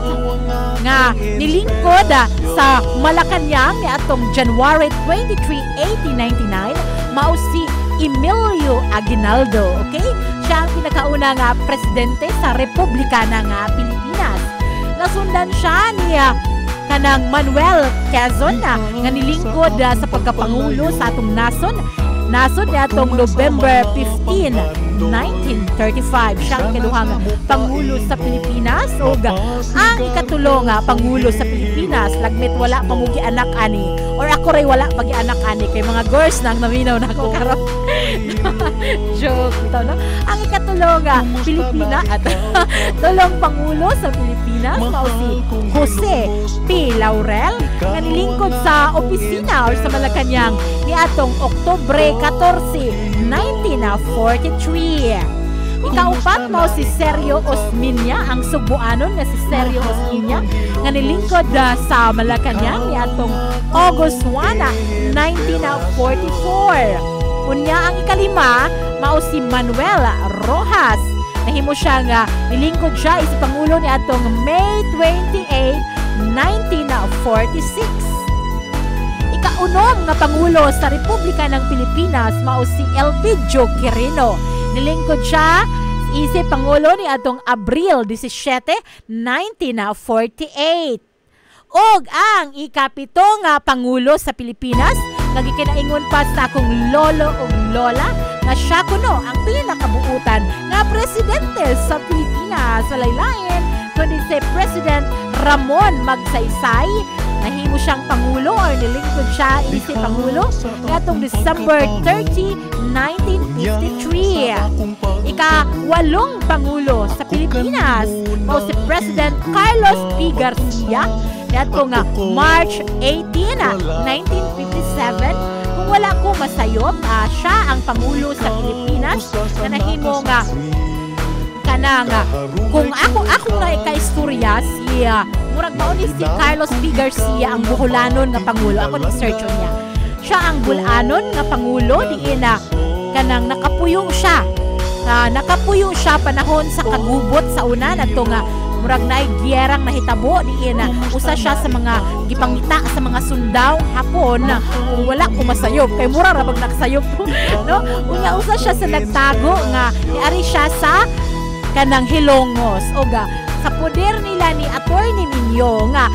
nga nilingkod sa Malacanang ni atong January 23, 1899, mao si Emilio Aguinaldo, okay? Siya ang pinakauna nga presidente sa Republika ng Pilipinas. Nasundan siya ni kanang Manuel Quezon nga nilingkod sa pagkapangulo sa atong nasod niya atong November 15, 1935. Siya ang ikaduhang Pangulo sa Pilipinas o ang ikatulong Pangulo sa Pilipinas. Lagmit wala pamugi anak ani or ako ray wala pagi anak ani kay mga girls nang naminaw na ako karon. Joke ito, no? Ang ikatulong Pilipina at tulong Pangulo sa Pilipinas mao si Jose P. Laurel nga nilingkod sa opisina or sa Malacanang ni atong Oktubre 14, 1943. Ikaupat mo si Sergio Osmeña, ang Subuanon nga si Sergio Osmeña nga nilingkod sa Malacanang ni atong August 1, 1944. Unya ang ikalima mao si Manuel Rojas nahimo siya nga nilingkod siya isip pangulo ni atong May 28, 1946. Ikaunom nga pangulo sa Republika ng Pilipinas mao si Elpidio Quirino. Nilingkod siya isip pangulo ni atong Abril 17, 1948. Og ang ikapito nga pangulo sa Pilipinas nagikinaingon pa sa akong lolo o lola nga siya kuno ang pinakabuutan nga presidente sa Pilipinas. Lain-lain kundi si President Ramon Magsaysay. Nahimo siyang pangulo or nilingkod siya isip pangulo ngatong December 30, 1953. Ika-8 pangulo sa Pilipinas mao si President Carlos P. Garcia ngatong March 18, 1957. Kung wala ko masayop, siya ang pangulo sa Pilipinas na nahimo nga kanang kung ako nga ika-istorya si murag mao ni si Carlos P. Garcia ang Buholanon nga pangulo. Ako ni-search niya. Siya ang Bulanon nga pangulo diin kanang nakapuyong siya. Nakapuyong siya panahon sa kagubot sa una nato nga murag naay giyerang nahitabo diin usa siya sa mga gipangita sa mga sundaw hapon kung wala ko masayop kay mura ra bag nagsayop no unya usa siya sa nagtago nga niari siya sa kanang Hilongos o sa poder nila ni Attorney Minyo nga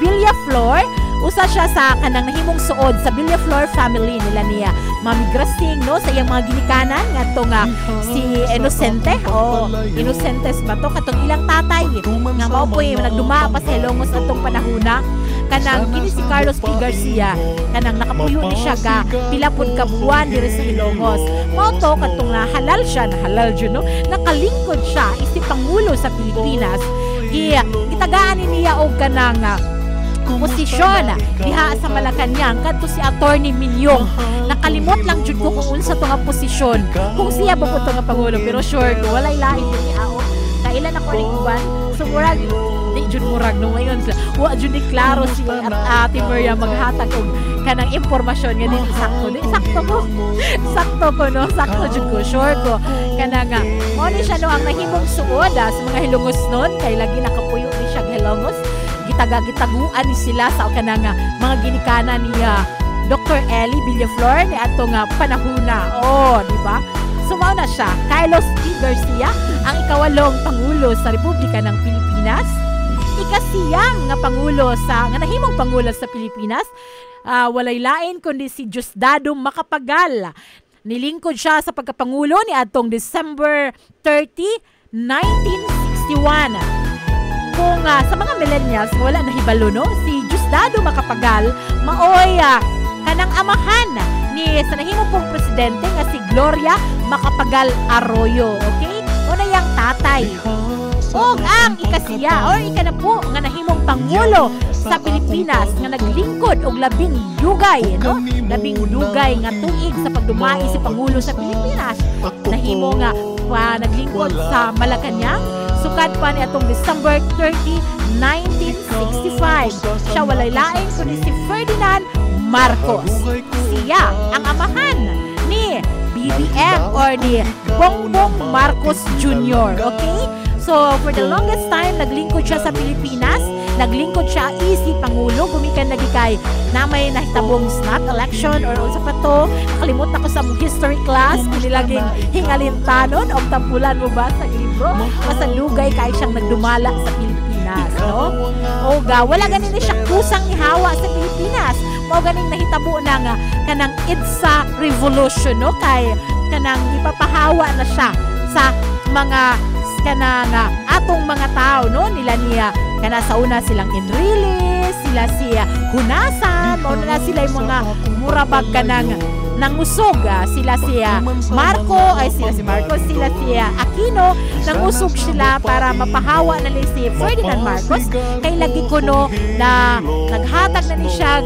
Villaflor usa siya sa kanang nahimong suod sa Villaflor family nila niya Mami Grasing no sa iyang mga ginikanan ngadto nga si Inosente o Inosentes ba to katong ilang tatay nga mao po'y nagduma pa sa Hilongos atong panahona kanang kini si Carlos P. Garcia kanang nakapuyo ni siya ka pila pud ka buwan diri sa Hilongos mao to katong halal siya na halal jud no nakalingkod siya isip pangulo sa Pilipinas gitagaan niya og kanang posisyon diha sa Malacañang kadto si Attorney Minyong nakalimot lang jud ko kung unsa to nga posisyon kung siya ba po to nga pangulo pero sure ko walay lain ni ako kailan ako ning uban so murag di jud murag no ngayon wa jud ni klaro si Ate Maria maghatag og kanang impormasyon nga dili sakto ko no sakto jud ko sure ko kanang mo ni siya no ang nahimong suod sa mga Hilongos noon kay lagi nakapuyo ni siya Hilongos gitaguan ni sila sa kanang mga ginikanan ni Dr. Ellie Villaflor ni atong panahuna di ba so mao na siya Carlos P. Garcia ang ikawalong pangulo sa Republika ng Pilipinas ikasiyam nga pangulo sa nga nahimong pangulo sa Pilipinas walay lain kundi si Diosdado Macapagal nilingkod siya sa pagkapangulo ni atong December 30, 1961 kung sa mga millennials wala nahibalo no si Diosdado Macapagal maoy kanang amahan ni sa nahimong pong presidente nga si Gloria Macapagal Arroyo okay una yang tatay og ang ikasiya or ikanapo nga nahimong pangulo sa Pilipinas nga naglingkod og labing dugay nga tuig sa pagdumai si pangulo sa Pilipinas nahimo nga naglingkod sa Malacañang sukad pa ni atong December 30, 1965 siya walay lain kundi si Ferdinand Marcos siya ang amahan ni BBM or ni Bongbong Marcos Jr. okay so for the longest time naglingkod siya sa Pilipinas naglingkod siya isip pangulo gumikan lagi kay na may nahitabong snap election or unsa pa to nakalimot ako sa history class nilaging hingalintanon o tampulan mo ba sa libro masalugay kay siyang nagdumala sa Pilipinas no o wala ganin siya kusang ihawa sa Pilipinas mao ganing nahitabo na nga kanang EDSA revolution no kay kanang ipapahawa na siya sa mga kanang atong mga tao no nila niya kana sa una silang Enriles sila siya Hunasan o na sila yung mga murabag kanang nangusog sila siya Marco ay sila si Marcos sila siya Aquino nangusog sila para mapahawa na si Ferdinand Marcos kay lagi kuno na naghatag na ni siya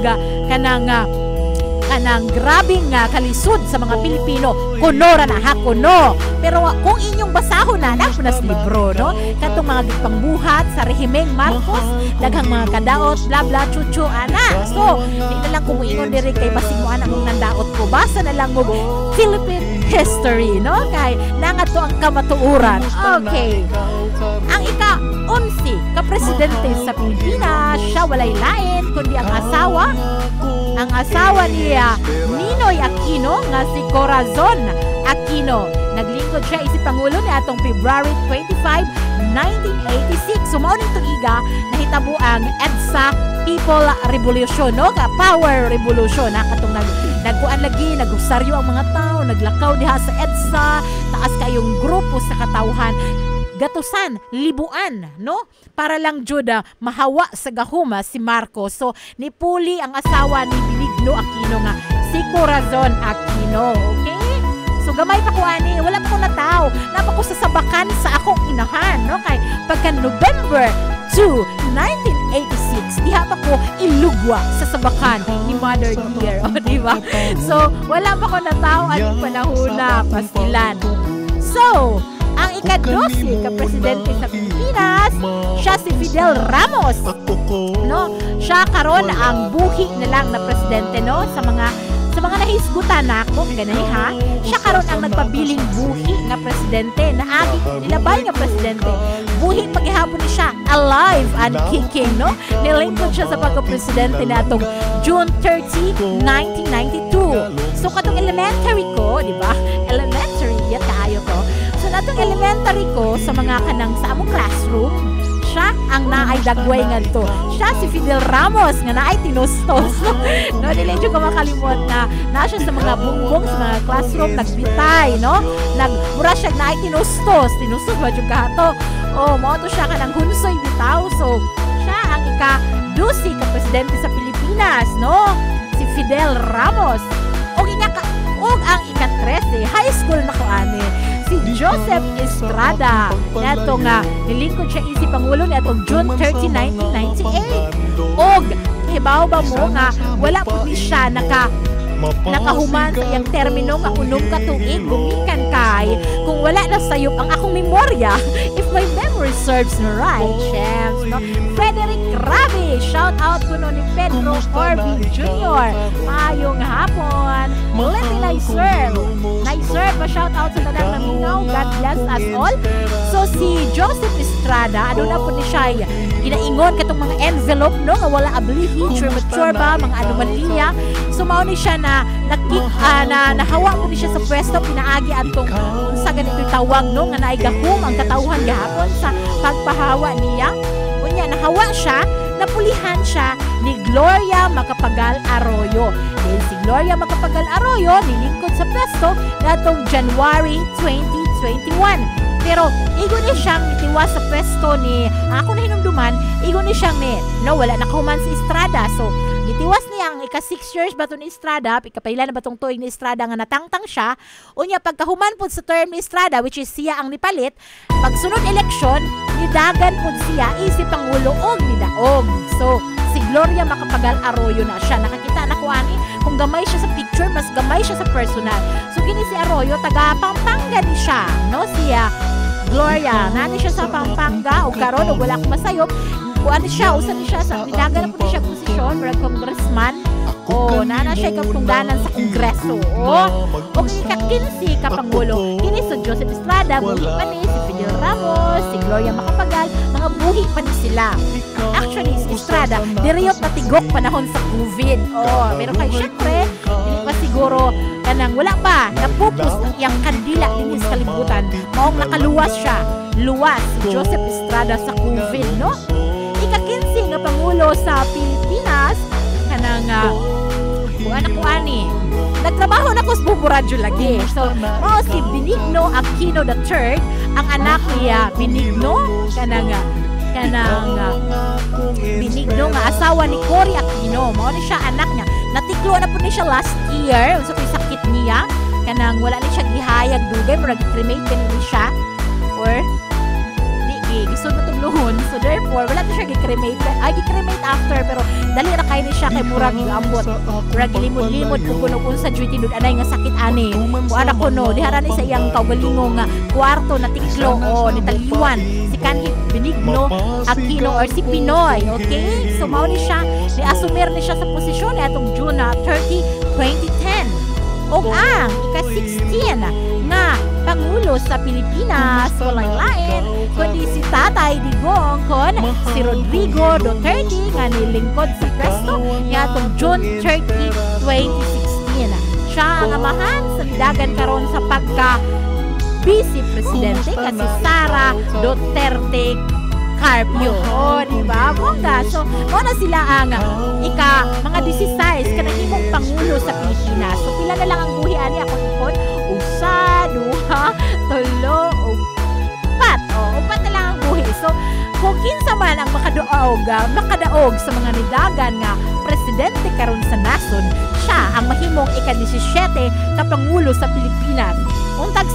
kanang grabing kalisod sa mga Pilipino kuno ra na kuno pero kung inyong basahon na sa libro no katong mga gipangbuhat sa rehimeng Marcos daghang mga kadaot bla bla chuchu ana so di na lang lang ko muingon diri kay basig mo anang nandaot ko. Basa na lang mo Philippine history, no? Kay nangat to ang kamatuuran. Okay. Ang ika-11 ka-presidente sa Pilipinas, siya walay lain kundi ang asawa ni Ninoy Aquino nga si Corazon Aquino. Naglingkod siya isip Pangulo ni atong February 25, 1986. Sumao ning tuiga nahitabo ang EDSA People Revolution, no? Power Revolution, na katong nagkuan lagi, nagusaryo ang mga tao, naglakaw diha sa EDSA, taas kayong grupo sa katawhan, gatusan, libuan, no? Para lang juda mahawa sa gahuma si Marcos. So, nipuli ang asawa ni Benigno Aquino nga si Corazon Aquino, okay? So, gamay pa ko ani, wala pa ko nataw. Napa ko sa sabakan sa akong inahan, no? Kay pagka November 2, 1986, diha pa ko ilugwa sa sabakan ni Mother Dear, o diba? So, wala pa ko nataw aning panahuna, pastilan. So, ang ika-12 ka-presidente sa Pilipinas, siya si Fidel Ramos, no? Siya karon ang buhi na lang na presidente, no? Sa mga nahisgutan nako ganay ha. Siya karon ang nagpabiling buhi na presidente, na agi nilabay nga presidente. Buhi paghihapon ni siya alive and kicking, no? Nilingkod siya sa pagka-presidente natong June 30, 1992. So katong elementary ko, di ba? Elementary yat kaayo ko. So natong elementary ko sa mga kanang sa among classroom, siya ang naay dagway ngadto. Siya si Fidel Ramos nga naay tinustos. No, dili jud ko makalimot na siya sa mga bungbong sa mga classroom nagbitay, no? Mura siya naay tinustos ba jud kato. Oh, mao to siya kanang hunsoy bitaw. So, siya ang ika-12 ka presidente sa Pilipinas, no? Si Fidel Ramos. Og ang ika-13, high school na ko ani, si Joseph Estrada. Nato nga nilingkod siya isip Pangulo ni atong June 30, 1998. Og hibaw ba mo nga wala po siya nakahuman sa iyang termino nga unom ka tuig gumikan kay kung wala na sayop ang akong memorya, if my memory serves me right, champs, no? Frederick Rabi, shout out ko no ni Pedro Orbi Jr. Maayong hapon. Melody Nicer pa shout out sa tanang namingaw. God bless us all. So si Joseph Estrada, ano na po ni siya ginaingon katong mga envelope, no? Nga wala ability, premature ba, mga anomalya. So mao ni siya na nahawa po ni siya sa pwesto, pinaagi atong sa ganito tawag, no? Nga naigahom ang katawhan gahapon sa pagpahawa niya. Unya nahawa siya, napulihan siya ni Gloria Macapagal Arroyo. Dahil si Gloria Macapagal Arroyo nilingkod sa pwesto natong January 2021. Pero igon ni siyang itiwas sa pwesto ni ako na hinumduman, igon ni siyang wala nakahuman si Estrada. So itiwas niya ang ika 6 years bato ni Estrada, ikapailan na batong tuig ni Estrada nga natangtang siya. Unya pagkahuman po sa term ni Estrada, which is siya ang nipalit, pagsunod eleksyon, nidagan po siya isip Pangulo og nidaog. So si Gloria Macapagal Arroyo na siya. Nakakita na ko ani, kung gamay siya sa picture, mas gamay siya sa personal. So kini si Arroyo, taga Pampanga ni siya, no? Siya Gloria, nani siya sa Pampanga, o karon og wala ko masayop. Kuan siya, usa ni siya sa nidagan na po ni siya posisyon, para congressman. Oh, nana siya kapungganan sa kongreso. Oh, o ika-15 ka Pangulo. Kini si Joseph Estrada, buhi pa ni si Fidel Ramos, si Gloria Macapagal, mga buhi pa ni sila. Actually, si Estrada, diriyot natigok panahon sa COVID. Oh, pero kay syempre, hindi pa siguro kanang wala pa napupus ang iyang kandila din sa kalibutan. Maong nakaluwas siya. Luwas si Joseph Estrada sa COVID, no? Ika-15 nga Pangulo sa Pilipinas, kanang anak ko ani. Nagtrabaho na ko sa Buburadyo lagi. So, si Benigno Aquino III, ang anak niya, Benigno, kanang Benigno nga asawa ni Cory Aquino. Mao ni siya anak niya. Natiklo na po ni siya last year unsa ko'y sakit niya. Kanang wala ni siya gihayag dugay, murag cremate ni siya or di kay gisod na tugluhon. So therefore wala to siya gi-cremate. Ay gi-cremate after pero dali ra kay ni siya kay murag ambot. Murag limod-limod kung kuno sa duty dud anay nga sakit ani. Ku anak ko no dihara ni sa iyang kaugalingong nga kwarto na tiklo o ni taliwan si Kanhi Benigno Aquino or si Pinoy. Okay? So mao ni siya ni assumer ni siya sa posisyon ni atong June 30, 2010. O ang ika-16 nga Pangulo sa Pilipinas walang lain kundi si Tatay Digong kon si Rodrigo Duterte nga nilingkod sa pwesto niya atong June 30, 2016. Siya ang amahan sa dagan karon sa pagka Vice Presidente kasi Sara Duterte Carpio. O, diba? Bongga. So, na sila ang mga 16 kanahimong Pangulo sa Pilipinas. So, pila na lang ang buhi ani ako ikon. Usa, duha, tulo, upat. O, upat na lang ang buhi. So, kung kinsa man ang makadaog sa mga nidagan nga presidente karon sa nason, siya ang mahimong ika-17 na Pangulo sa Pilipinas. Untag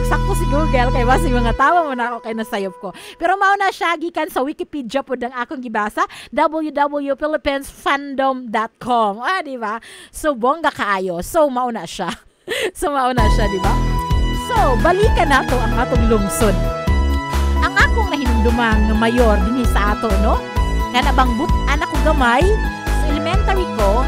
sakto si Google kay basi mga tawa mo na ako kay nasayop ko. Pero mao na siya gikan sa Wikipedia pod ang akong gibasa, www.philippines.fandom.com. Di ba? So bongga kaayo. So mao na siya. Di ba? So balikan nato ang atong lungsod. Ang akong nahinumdumang mayor dinhi sa ato, no? Kana bang anak ko gamay sa elementary ko.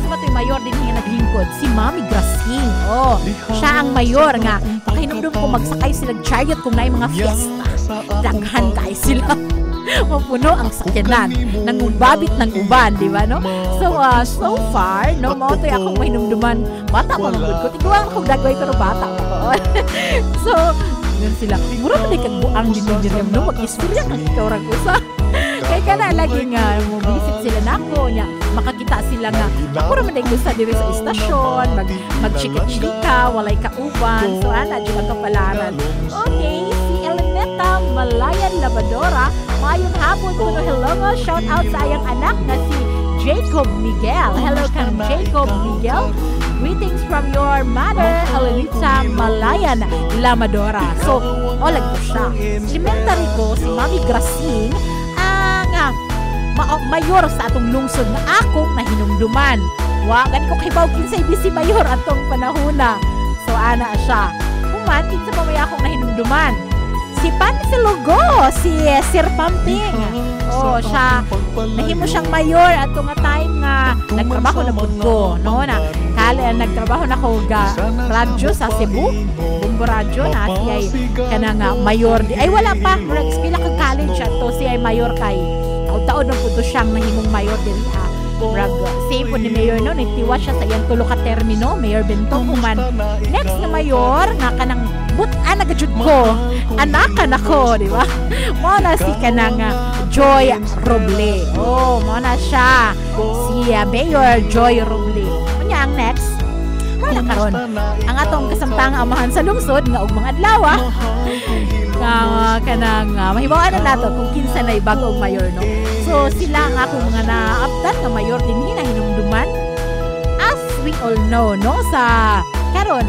Matoy mayor din nga naglingkod si Mami Grasing. Oh, siya ang mayor nga pakinomdom ko magsakay sila chariot kung naay mga fiesta. Daghan kay sila. Mapuno ang sakyanan nang ubabit ng uban, di ba no? So so far, no mo toy akong mahinumduman. Bata pa magud ko. Tiguang ko dagway pero bata pa ko. So, yun sila. Mura pa kag buang din Miriam no mag-istorya kag ikaw ra ko sa. Kaya ka na lagi nga mo visit sila nako nya makakita sila nga ako ra man gusto diri sa istasyon magchika-chika walay kauban so ana jud ang kapalaran. Okay, si Eleneta Malayan Labadora mayong hapon kuno hello shout out sa ayang anak nga si Jacob Miguel. Hello kang Jacob Miguel. Greetings from your mother, Elenita Malayan Lamadora. So, olag ko siya. Elementary ko, si Mami Grasing, mayor sa atong lungsod nga akong nahinumduman. Gani ko kahibaw kinsay bisi mayor atong panahuna. So, ana siya. Human, kinsa pa may akong nahinumduman. Si Pansilogo, si Sir Pamping. Oh, siya, nahimo siyang mayor ato nga time nga nagtrabaho na pud ko, no na. Nagtrabaho na ko ga radyo sa Cebu, Bumbo Radio na siya kana nga mayor di. Ay wala pa, murag pila ka college ato siya ay mayor kay. Taon na pud siyang nahimong mayor diri Murag same po ni Mayor no, nagtiwa siya sa iyang tulo ka termino, Mayor Bentong Human. Next na mayor nga kanang butan na gajud ko, anakan ako, di ba? Mo na si kanang Joy Roble. Oh, mo na siya si Mayor Joy Roble. Unya ang next wala karon ang atong kasamtang amahan sa lungsod nga og mga adlaw kanang mahibawaan na nato kung kinsa na bago og mayor no. So sila ang akong mga naaptan nga mayor dinhi na hinumduman. As we all know no sa karon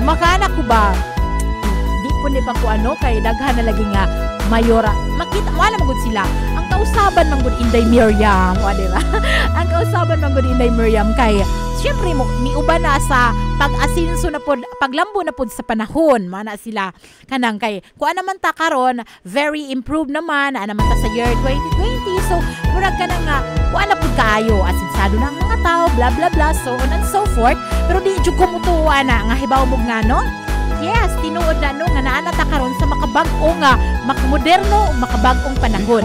makaanak ko ba di po ni ba ko ano kay daghan na lagi nga mayora makita wala magud sila ang kausaban man gud Inday Miriam o di ba ang kausaban man gud Inday Miriam kay siyempre mo miuban na sa pag-asinso na pod paglambo na pod sa panahon mana sila kanang kay kuan naman ta karon very improved naman naman ta sa year 2020 so murag kanang nga kuan na pod kaayo asinsado na ang mga tao bla bla bla so on and so forth pero di jud ko mutuwa na nga hibaw mo nga no. Yes, tinuod na no nga naa ta karon sa makabag-o nga makmoderno makabag-ong panahon.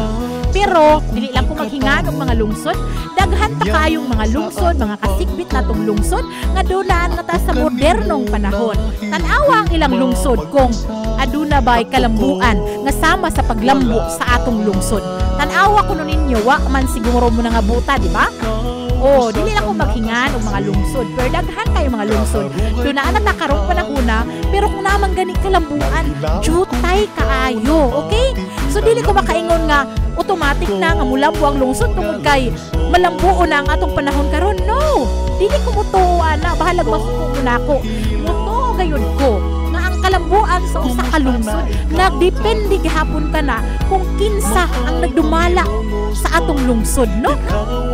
Pero dili lang ko maghingan og mga lungsod, daghan ta kayong mga lungsod, mga kasikbit natong lungsod nga dulaan na ta sa modernong panahon. Tan-awa ang ilang lungsod kung aduna bay kalambuan nga sama sa paglambo sa atong lungsod. Tan-awa kuno ninyo wa man siguro mo nga buta, di ba? Oh, dili na ko maghingan og mga lungsod. Pero daghan kayo mga lungsod. Doon na ta karong panahona, pero kung naman gani kalambuan, jutay kaayo, okay? So dili ko makaingon nga automatic na nga mulambo ang lungsod tungod kay malambuo na ang atong panahon karon. No. Dili ko mutuwa na bahalag masuko na ako. Mutuo gayud ko nga ang kalambuan sa usa ka lungsod nagdepende gihapon ka na kung kinsa ang nagdumala sa atong lungsod, no?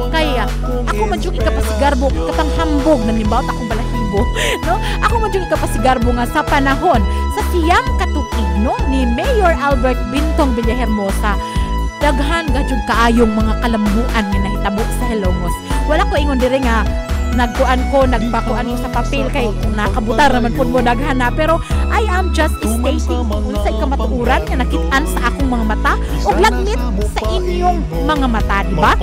Kaya ako man jud ikapasigarbo katang hambog nanimbaw ta akong balahibo, no? Ako man jud ikapasigarbo nga sa panahon sa siyam katukig, no, ni Mayor Albert Bintong Villahermosa, daghan gajud kaayong mga kalambuan nga nahitabo sa Hilongos. Wala ko ingon diri nga nagbakuan ko sa papel kay nakabutar naman pud mo daghan na, pero I am just stating unsay kamatuoran nga nakit-an sa akong mga mata ug lagmit sa inyong mga mata, di ba?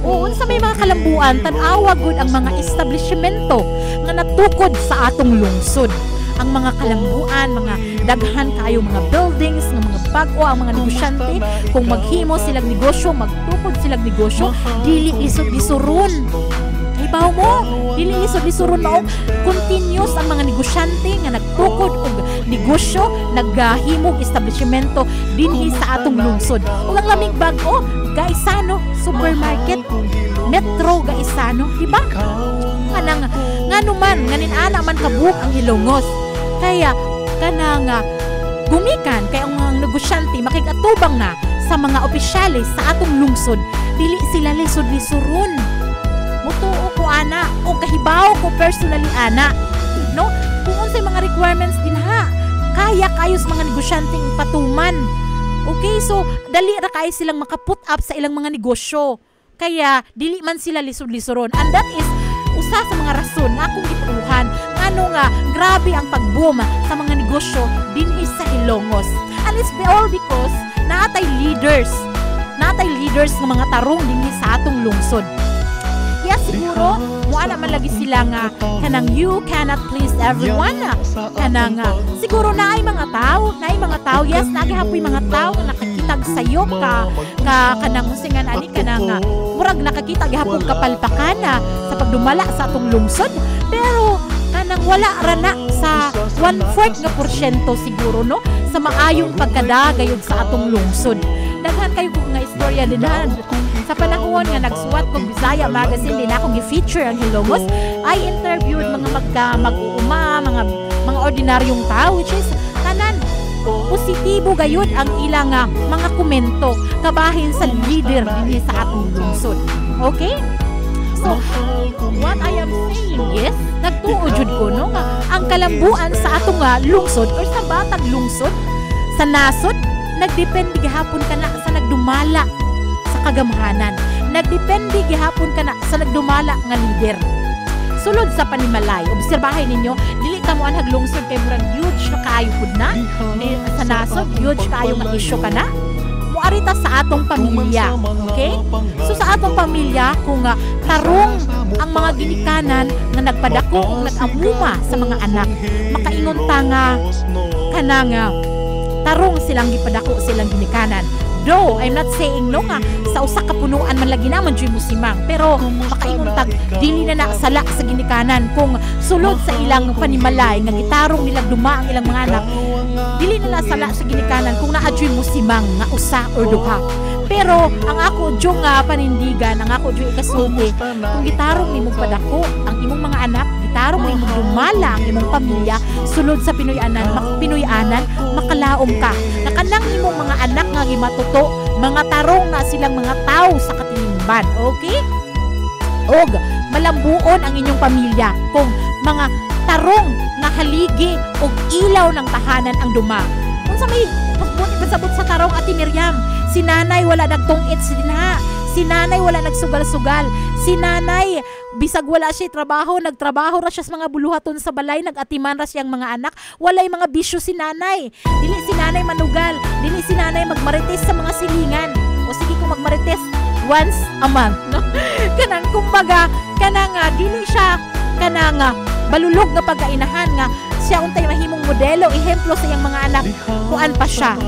O unsa may mga kalambuan tan-awa gud ang mga establishmento nga natukod sa atong lungsod. Ang mga kalambuan, mga daghan kayo mga buildings, ng mga bag-o ang mga negosyante, kung maghimo silang negosyo, magtukod silang negosyo, dili lisod-lisuron. Ibaw mo, dili lisod-lisuron mao, continuous ang mga negosyante nga nagtukod og negosyo, naghahimog establishmento dinhi sa atong lungsod. Ug ang lamig bag-o, Gaisano Supermarket, Metro Gaisano, di ba? Nganuman nganin-ana man kabuok ang Hilongos. Kaya kanang gumikan kay ang mga negosyante makigatubang na sa mga opisyales sa atong lungsod, dili sila lisod-lisuron. Mutuo ko ana o kahibaw ko personally ana, no? Kung unsay mga requirements din ha, kaya kayo sa mga negosyanteng patuman. Okay, so dali ra kay silang makaput up sa ilang mga negosyo. Kaya dili man sila lisod-lisuron. And that is usa sa mga rason na akong gituuhan ano nga grabe ang pag-boom sa mga negosyo dinhi sa Hilongos. And it's all because natay leaders ng mga tarong dinhi sa atong lungsod. Kaya siguro muana man lagi sila nga kanang you cannot please everyone, kanang siguro naay mga tao, yes, nagihapoy mga tao nga nakakitag sayop ka kanang singan ani kanang murag nakakita gihapon kapalpakan sa pagdumala sa atong lungsod, pero kanang wala ra na sa 1/4% siguro, no, sa maayong pagkadagayod sa atong lungsod. Daghan kayo kung nga istorya dinhan sa panahon nga nagsuwat kong Bisaya Magazine din akong gi-feature ang Hilongos. I interviewed mga mag-uuma, mga ordinaryong tao, which is tanan positibo gayud ang ilang mga komento kabahin sa leader dinhi sa atong lungsod. Okay? So, what I am saying is, nagtuo jud ko no nga ang kalambuan sa atong lungsod or sa batag lungsod, sa nasod, nagdepende gihapon kana sa nagdumala sa kagamhanan. Nagdepende gihapon kana sa nagdumala nga leader. Sulod sa panimalay, obserbahin ninyo, dili ta mo anhag lungsod kay murag huge na kaayo pud na. Sa nasod, huge kaayo nga issue kana. Muarita sa atong pamilya, okay? So sa atong pamilya, kung tarong ang mga ginikanan nga nagpadako ug nag-amuma sa mga anak, makaingon ta nga kanang tarong silang gipadako silang ginikanan. Though, I'm not saying no nga sa usa ka punuan man lagi naman dili mo simang, pero makaingon tag dili na sala sa ginikanan kung sulod sa ilang panimalay nga gitarong nila duma ang ilang mga anak, dili na sala sa ginikanan kung naadyoy mo simang nga usa or duha. Pero ang ako jung panindigan, ang ako jung ikasulti, kung gitarong nimo padako ang imong mga anak, gitarong mo imong dumala ang imong pamilya sulod sa Pinoyanan, makalaom ka. Nakanang imong mga anak nga gimatuto, mga tarong na silang mga tao sa katilingban, okay? Og malambuon ang inyong pamilya kung mga tarong nga haligi og ilaw ng tahanan ang duma. Unsa may pasabot sa tarong Ate Miriam? Si nanay wala nagtungit sinha. Si nanay wala nagsugal-sugal. Si nanay bisag wala siya trabaho, nagtrabaho ra siya sa mga buluhaton sa balay, nagatiman ra siyang mga anak. Walay mga bisyo si nanay. Dili si nanay manugal, dili si nanay magmarites sa mga silingan. O sige kung magmarites once a month, no? Kanang kumbaga, kanang dili siya kanang balulog nga pagkainahan nga siya untay mahimong modelo, ehemplo sa iyang mga anak. Kuan pa siya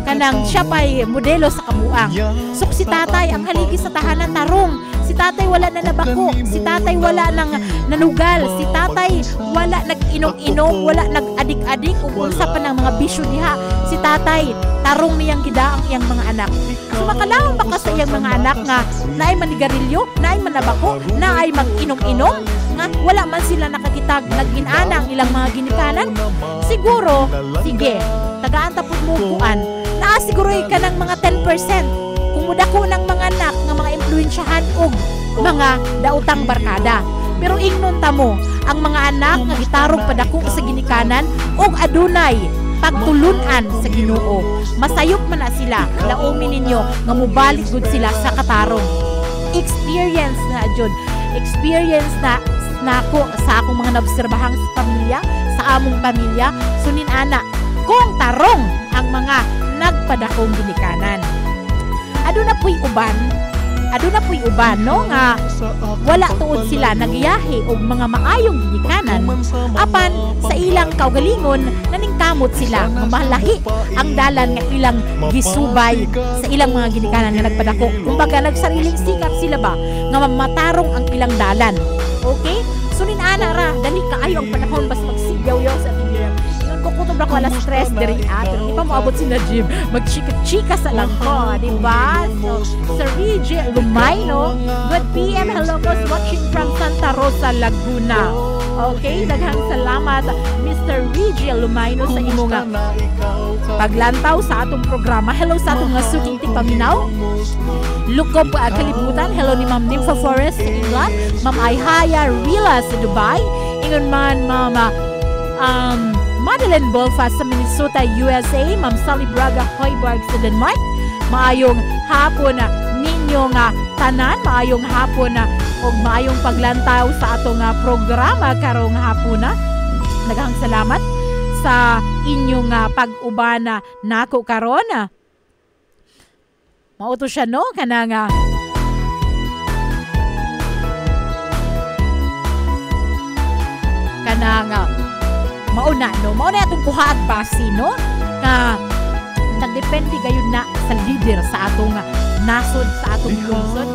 kanang siya pa'y modelo sa kabuang. So si tatay ang haligi sa tahanan tarong. Si tatay wala na nabako, si tatay wala nang nanugal, si tatay wala nag-inom-inom, wala nag-adik-adik ug unsa pa ng mga bisyo diha. Si tatay tarong niyang gida ang iyang mga anak. So makalawang ba ka sa iyang mga anak nga naay manigarilyo, naay manabako, naay mag-inom-inom, nga wala man sila nakakitag nag-inana ang ilang mga ginikanan? Siguro, sige, tagaan tapos mo kuan. Siguro ka ng mga 10%. Kung mudako ng mga anak ng mga impluwensyahan og mga dautang barkada. Pero ingnon ta mo, ang mga anak nga gitarog padako sa ginikanan og adunay pagtulunan sa Ginoo. Masayop man na sila. Laomin ninyo nga mubalik gud sila sa katarong. Experience na jud. Experience na nako sa akong mga naobserbahang pamilya, sa among pamilya, sunin ana kung tarong ang mga nagpadakong ginikanan. Aduna puy uban no nga wala tuod sila nagyahe og mga maayong ginikanan apan sa ilang kaugalingon naningkamot sila nga malahi ang dalan nga ilang gisubay sa ilang mga ginikanan nga nagpadako. Kumbaga nagsariling sikap sila ba nga matarong ang ilang dalan. Okay? Sunin ana ra dali kaayo ang panahon bas magsigaw-yaw sa tibiran. Kukutob na ko alas stress dari pero di pa maabot si Najib magchika-chika sa lang ko, di ba? So, Sir Reggie Lumayno, good PM, hello guys, watching from Santa Rosa, Laguna. Okay, daghang salamat Mr. Reggie Lumayno sa imo nga paglantaw sa atong programa. Hello sa atong nga suking tigpaminaw. Lukob kalibutan, hello ni Ma'am Nympha Forest sa England, Ma'am Ayhaya Rila sa Dubai, ingon man Mama Madeline Bolfa sa Minnesota, USA, Ma'am Sally Braga Hoiberg sa Denmark. Maayong hapon ninyo nga tanan, maayong hapon o maayong paglantaw sa atong programa karong hapon na. Daghang salamat sa inyong pag-uban nako karon. Mauto siya no kanang mauna atong kuha at basi no nga nagdepende gayud na sa leader sa atong nasod sa atong lungsod.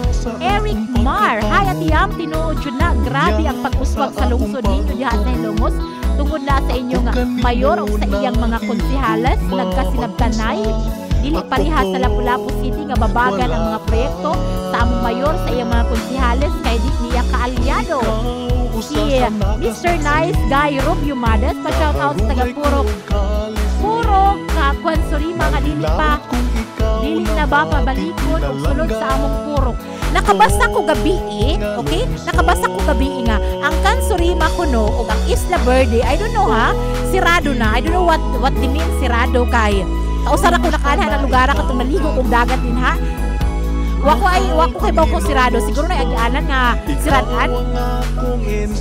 Eric Mar, hi atiyam tinuod jud na grabe ang pag-uswag sa lungsod ninyo diha sa Ilongos tungod na sa inyong mayor o sa iyang mga konsehalas nagkasinabtanay dili pareha sa Lapu-Lapu City nga babagan ang mga proyekto sa among mayor sa iyang mga konsehalas kay di niya kaalyado. Si Mr. Nice Guy Rubio Madas, pa-shoutout sa taga Purok Kwan Surima nga dili na ba pabalikon o sulod sa among Purok. Nakabasa ko gabi okay? Nakabasa ko gabi nga ang Kansurima kuno o ang Isla Verde, I don't know sirado na. I don't know what they mean sirado kay. Kausara ko nakana ang lugar katong maligo kung dagat din Wako kay bawko sirado. Siguro na agianan nga siradan.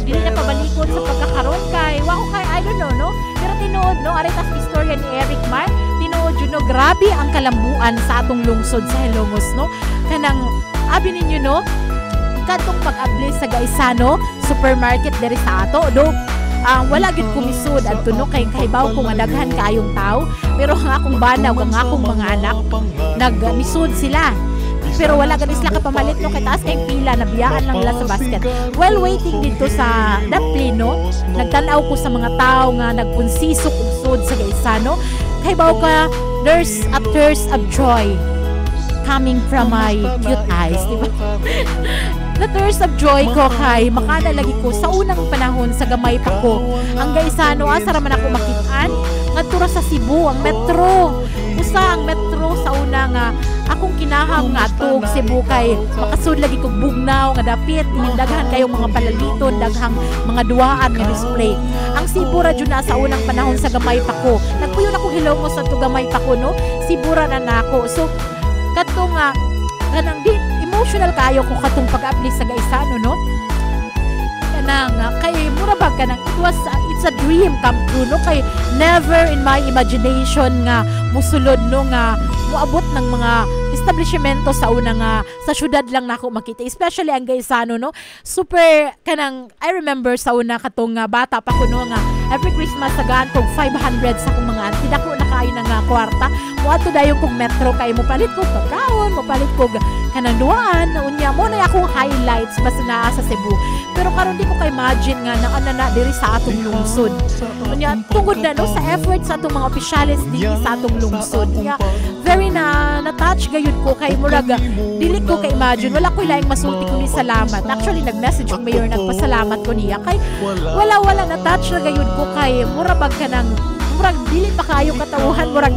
Dili na pabalikon sa pagkakaroon kay wako kay I don't know no. Pero tinuod no aritas istorya ni Eric Mar. Tinuod yun no grabe ang kalambuan sa atong lungsod sa Ilongos no. Kanang abi ninyo no kadtong pag-abli sa Gaisano supermarket diri sa ato do. Wala gid komisud adto no kay kahibaw ko nga daghan kaayong tao pero ang akong bana ug ang akong mga anak nagmisud sila. Pero wala gani sila kapamalit no kay taas kay pila nabiyaan lang nila sa basket. While waiting dito sa Dapli no, nagtan-aw ko sa mga tao nga nagpunsisok og sud sa Gaisano. Kay baw ka there's a thirst of joy coming from my cute eyes, di ba? The thirst of joy ko kay makada lagi ko sa unang panahon sa gamay pa ko. Ang Gaisano asa ra man ako makitaan ngadto sa Cebu ang metro. Usa ang metro sa una nga akong kinahang nga atog Cebu kay makasud lagi kog bugnaw nga dapit ning daghan kayong mga palaliton, daghang mga duaan nga display. Ang Cebu ra jud na sa unang panahon sa gamay pa ko. Nagpuyon ako Hilongos sa gamay pa ko no. Cebu ra na nako. So kadtong kanang di emotional kayo ko katong pag-apply sa Gaisano no. Kanang kay mura ba kanang it's a dream come true no kay never in my imagination nga musulod no nga moabot ng mga establishmento sa una nga sa syudad lang nako makita, especially ang Gaisano no. Super kanang I remember sa una katong bata pa ko no nga every Christmas sagaan kog 500 sa akong mga auntie dako kaayo na nga kwarta. Muadto dayon kog metro kay mo palit kog pagkaon, mo palit kog kanang duaan, unya mo na akong highlights basta naa sa Cebu. Pero karon di ko ka imagine nga na diri sa atong lungsod. Unya tungod na no sa effort sa atong mga opisyalis diri sa atong lungsod. Unya very na-touch gayud ko kay murag dili ko ka imagine wala ko laing masulti ko ni salamat. Actually nag-message ang mayor nagpasalamat ko niya kay wala na-touch na gayud ko kay murabag ka ng murag dili pa kayo katawhan murag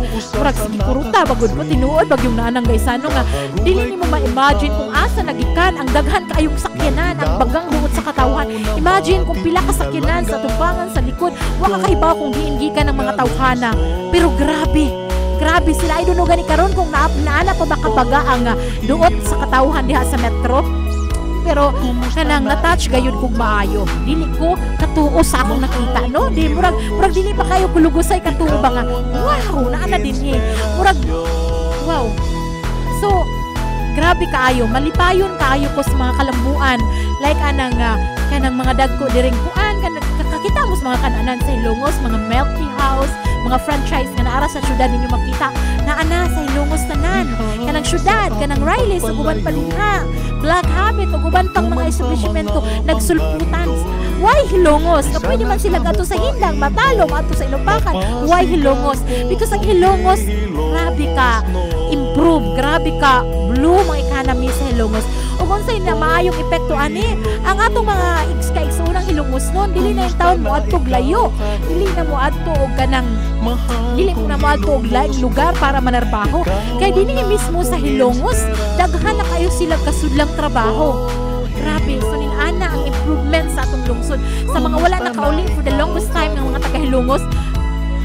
sige kuruta bagud ko tinuod bagyong naanang gaysano nga dili nimo ma-imagine kung asa nagikan ang daghan kaayong sakyanan ang bagang buot sa katawhan. Imagine kung pila ka sakyanan sa tumbangan sa likod wa ka kahibaw kung giinggikan ng mga tawhana. Pero grabe sila ay duno gani karon kung naana pa makabaga ang duot sa katawhan diha sa metro. Pero kanang na-touch gayud kog maayo. Dili ko katuo sa akong nakita, no? Di murag dili pa kayo kulugosay katuo ba nga. Wow, naana din murag wow. So, grabe kaayo, malipayon kaayo ko sa mga kalambuan. Like kanang mga dagko diring kuan kakita mo sa mga kananan sa Ilongos, mga Melty House, mga franchise nga naara sa syudad ninyo makita na ana sa Ilongos tanan. Kanang syudad, kanang Riley's ug uban pa diha. Black Habit ug uban pang mga establishmento nagsulputan. Why Hilongos? Nga pwede man sila ato sa Hindang, Matalom, ato sa Ilobacan. Why Hilongos? Because ang Hilongos, grabe ka improve, grabe ka bloom ang economy sa Hilongos. O kung sa'yo na maayong epekto ani, ang atong mga iksa-iksunang Hilongos noon, dili na yung taon mo atog layo. Dili na mo ato og kanang dili mo na mo ato og laing lugar para manarbaho. Kaya dili mismo sa Hilongos, daghan na kayo sila kasudlang trabaho. Grabe, so ninana ang improvement sa atong lungsod. Sa mga wala nakauli for the longest time ng mga taga-Hilongos,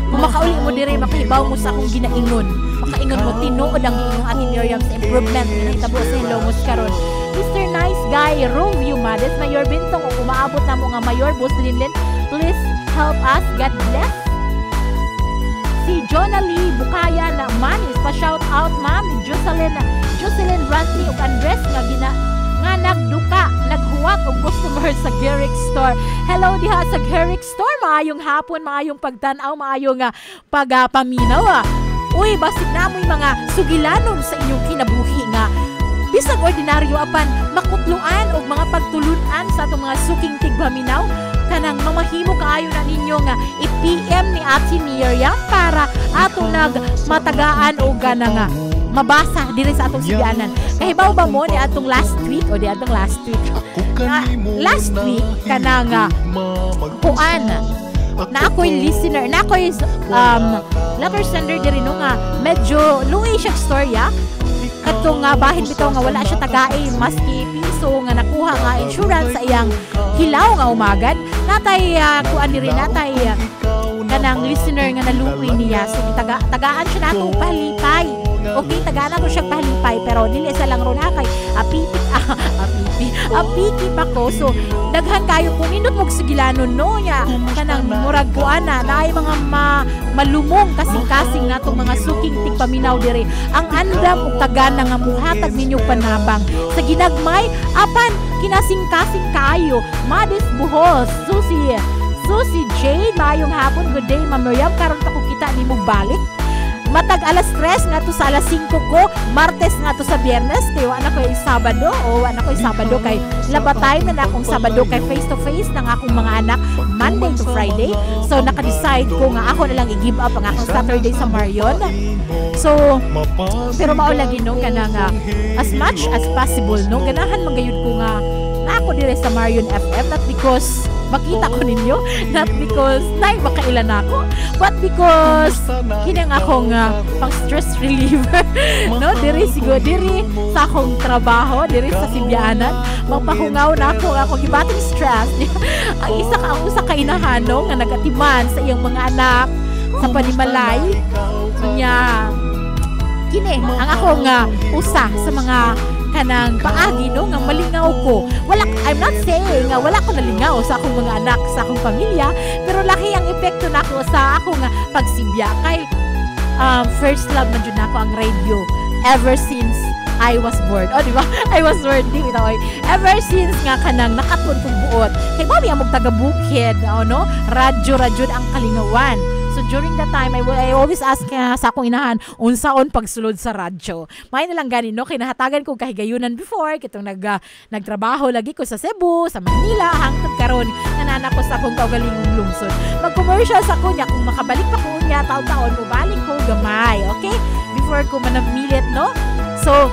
kung makauli mo dire, makahibaw mo sa akong ginaingon. Makaingon mo, tinuod ang inyong ating Miriam sa improvement na hitabo sa Hilongos karon. Mr. Nice Guy, Romeo Mades, Mayor Bintong, o umaabot na mo nga Mayor Boss Linlin, please help us, God bless. Si Jonah Lee Bukaya na Manis, pa-shout out ma'am, ni Jocelyn Rantley ug Andres nga nagduka, naghuwat og customer sa Garrick Store. Hello diha sa Garrick Store. Maayong hapon, maayong pagtan-aw, maayong pagapaminaw. Uy, basig na mo'y mga sugilanon sa inyong kinabuhi nga bisag ordinaryo apan makutluan og mga pagtulunan sa atong mga suking tigpaminaw. Kanang mamahimo kaayo na ninyo nga i-PM ni Ate Miriam para ato nagmatagaan og ganang mabasa dire sa atong sibianan. Kahibaw ba mo ni atong last week kanang kuan na ako'y listener, na ako'y letter sender diri no nga medyo luwi siya storya katong bahin bitaw nga wala siya tagay maski piso nga nakuha nga insurance sa iyang hilaw nga umagad natay kuan diri natay kanang listener nga naluwi niya so tagaan siya natong palipay. Okay, tagaan na to siya pahalipay pero dili sa lang ron kay apikip ako. So daghan kayo kung indot mog sigilanon no nya kanang murag kuana naay mga malumong kasing-kasing natong mga suking tigpaminaw dire. Ang andam ug tagaan nga muhatag ninyo panabang sa ginagmay apan kinasing-kasing kayo. Madis Buhos, Susie Jade, maayong hapon. Good day, Ma'am Miriam. Karon ta ko kita nimo balik. Matag alas 3 nga to sa alas 5 ko, Martes nga to sa Biyernes, kay wala ko Sabado kay labatay na akong Sabado kay face to face ng akong mga anak Monday to Friday. So naka-decide ko nga ako na lang i-give up ang akong Saturday sa Marion. So pero mao lagi no kanang as much as possible no ganahan magayud ko nga na ako dire sa Marion FM, not because makita ko ninyo, not because makailan ako, but because kinang akong pang stress reliever no diri sa akong trabaho diri sa Sibianan magpahungaw na ako gibating stress. Ang usa ka inahanong nga nagatiman sa iyang mga anak sa panimalay nya kini ang akong usa sa mga kanang paagi no nga malingaw ko. I'm not saying nga wala ko nalingaw sa akong mga anak, sa akong pamilya, pero laki ang epekto nako sa akong pagsibya kay first love man jud nako ang radio ever since I was born. Oh, di ba? I was born di bitaw. Ever since nga kanang nakatun kong buot. Kay mami among taga Bukid, no? Radyo ang kalingawan. So So during that time, I always ask sa akong inahan, unsaon pagsulod sa radyo. May nalang ganin, no? Kinahatagan ko kahigayunan before, kitong nagtrabaho lagi ko sa Cebu, sa Manila, hangtod karon nanana ko sa akong kaugalingong lungsod. Mag-commercial sa kunya, kung makabalik pa ko niya, taon-taon, mubalik ko gamay, okay? Before ko manamilit, no? So,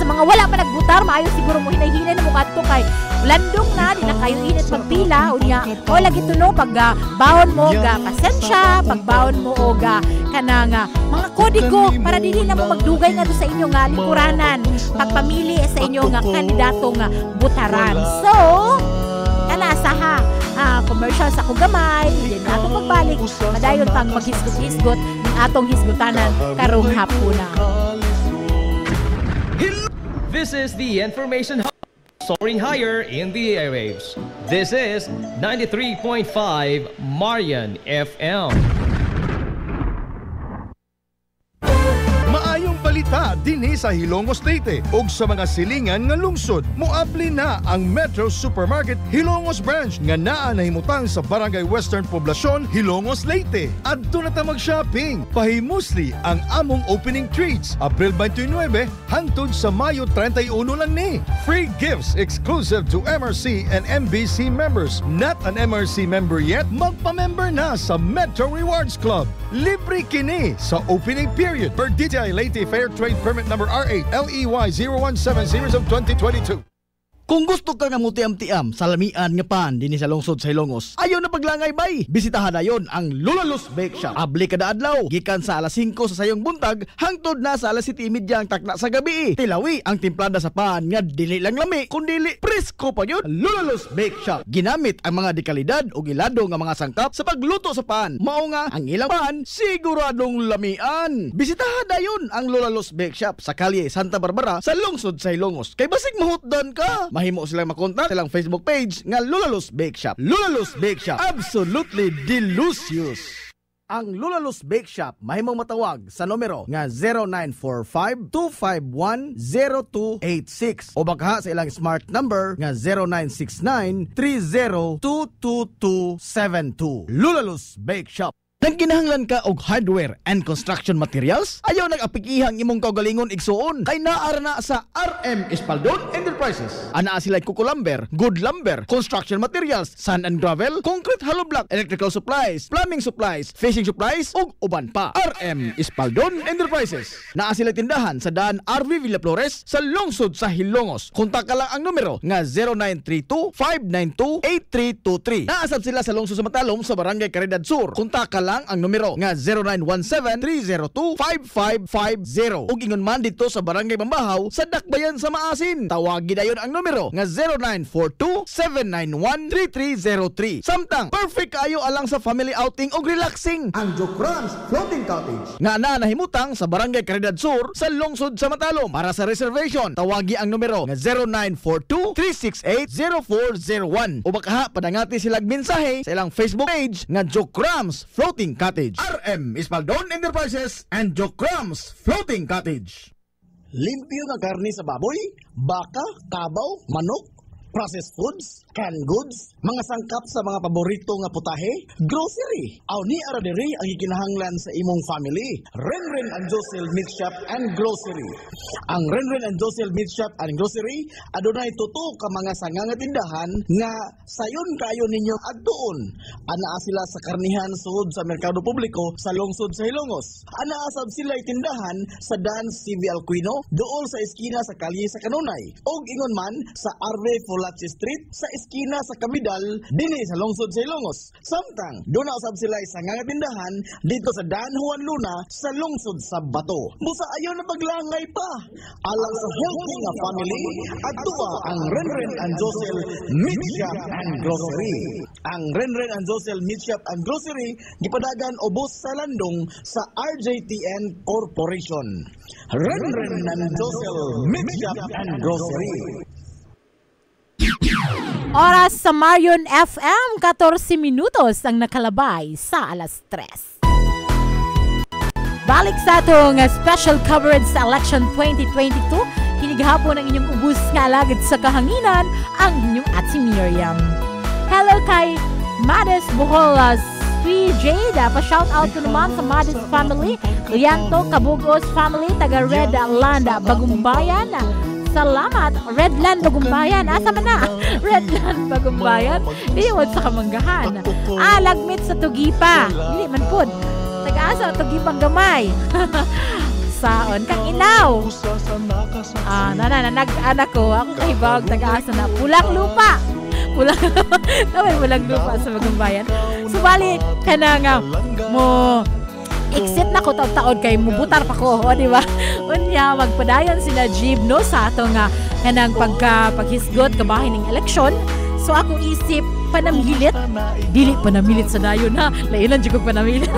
sa mga wala pa nagbutar, maayo siguro mo hinay-hinay na mukha ito kay landong na, di na kayo init magpila, unya, o lagi ito no, pag baon mo ga pasensya, pag baon mo o ga kanang mga kodigo, para dili na mo magdugay nga sa inyo nga likuranan, pagpamili sa inyo nga kandidatong butaran. So, kanasaha, commercial sa kugamay, hindi na itong pagbalik, madayon pang maghisgot-hisgot ng atong hisgotanan karong hapuna. This is the Information Hub, soaring higher in the airwaves. This is 93.5 Marian FM. Maayong balita dinhi sa Hilongos Leyte ug sa mga silingan nga lungsod. Moabli na ang Metro Supermarket Hilongos Branch nga naa nahimutang sa Barangay Western Poblacion, Hilongos Leyte. Adto na ta mag-shopping. Pahimusli ang among opening treats. Abril 29 hangtod sa Mayo 31 lang ni. Free gifts exclusive to MRC and MBC members. Not an MRC member yet? Magpa-member na sa Metro Rewards Club. Libre kini sa opening period per DTI Leyte Fair Trade Permit number R8 LEY 0170 of 2022. Kung gusto ka nga mutiam-tiam sa lamian nga pan dinhi sa lungsod sa Hilongos, ayaw na paglangay bay. Bisitahan na yon ang Lulalus Bake Shop. Abli kada adlaw, gikan sa alas 5 sa sayong buntag hangtod na sa alas 7:30 ang takna sa gabi. Tilawi ang timplada sa pan nga dili lang lami, kundi presko pa yun. Lulalus Bake Shop ginamit ang mga dekalidad o ilado nga mga sangkap sa pagluto sa pan. Mao nga ang ilang pan siguradong lamian. Bisitahan na yon ang Lulalus Bake Shop sa kalye Santa Barbara sa lungsod sa Hilongos. Kay basig mahutdan ka, mahimo silang makontak silang Facebook page nga Lulalus Bake Shop. Lulalus Bake Shop, absolutely delicious. Ang Lulalus Bake Shop mahimong matawag sa numero nga 0945-251-0286 o baka sa ilang smart number nga 0969-302272. Lulalus Bake Shop. Nagkinahanglan ka og hardware and construction materials? Ayaw nag-apikihang imong kaugalingon igsuon kay naara na sa RM Espaldon Enterprises. Anaa sila Kuko Lumber, Good Lumber, construction materials, sand and gravel, concrete hollow block, electrical supplies, plumbing supplies, fishing supplies ug uban pa. RM Espaldon Enterprises. Naa sila tindahan sa daan RV Villa Flores sa lungsod sa Hilongos. Kontak ka lang ang numero nga 0932-592-8323. Naasab sila sa lungsod sa Matalom sa Barangay Caridad Sur. Kontak ka lang ang numero nga 0917-302-5550. Ug ingon man dito sa Barangay Bambahaw sa Dakbayan sa Maasin. Tawagin dayon ang numero nga 0942-791-3303. Samtang perfect kayo alang sa family outing ug relaxing. Ang Jokrans Floating Cottage nga nahimutang sa Barangay Caridad Sur sa lungsod sa Matalom. Para sa reservation, tawagi ang numero nga 0942-368-0401. O baka padangati silang mensahe sa ilang Facebook page nga Jokrans Floating Cottage. RM Espaldon Enterprises and Jokrams Floating Cottage. Limpyo nga karni sa baboy, baka, kabaw, manok, processed foods, canned goods, mga sangkap sa mga paborito nga putahe, grocery. Aw ni ara diri ang gikinahanglan sa imong family. Renren and Josel Meat Shop and Grocery. Ang Renren and Josel Meat Shop and Grocery adunay tuto ka mga sanga nga tindahan nga sayon kayo ninyo adtuon. Anaa sila sa karnihan sud sa merkado publiko sa lungsod sa Hilongos. Anaa sab sila tindahan sa Dance CV Alquino duol sa eskina sa kalye sa Kanunay. Og ingon man sa RV Folachi Street sa eskina sa Kabidal dinhi sa lungsod sa Hilongos. Samtang duna usab sila sa nga tindahan dito sa Dan Juan Luna sa lungsod sa Bato. Busa ayo na paglangay pa. Alang sa healthy nga family adtua ang Renren and Josel Meat Shop and Grocery. Ang Renren and Josel Meat Shop and Grocery gipadagan ubos sa landong sa RJTN Corporation. Renren and Josel Meat Shop and Grocery. Oras sa Marion FM, 14 minutos ang nakalabay sa alas 3. Balik sa itong special coverage sa election 2022. Hinighapon ang inyong ubus nga alagad sa kahanginan ang inyong Ate Miriam. Hello kay Mades Boholas Sweet Jade, pa-shout out ko naman sa Madis family, Lianto, Kabugos family, taga Redland, Bagumbayan. Salamat, Redland, Bagumbayan. Asa man na? Redland, Bagumbayan. Diwag sa Kamanggahan. Lagmit sa Tugipa. Dili man pud. Taga-asa, Tugipang Gamay. Saon kang inaw. Nag-anak ko. Ako kahibawag taga-asa na. Pulang lupa. Pulang lupa sa Bagumbayan. Subali ka na nga mo exit na ko taon kay mubutar pa ko, o di ba? Unya magpadayon sila Jeep no sa ato nga kanang paghisgot kabahin ng eleksyon. So akong isip panamilit, dili panamilit sa dayon ha. Lailan jud ko panamilit.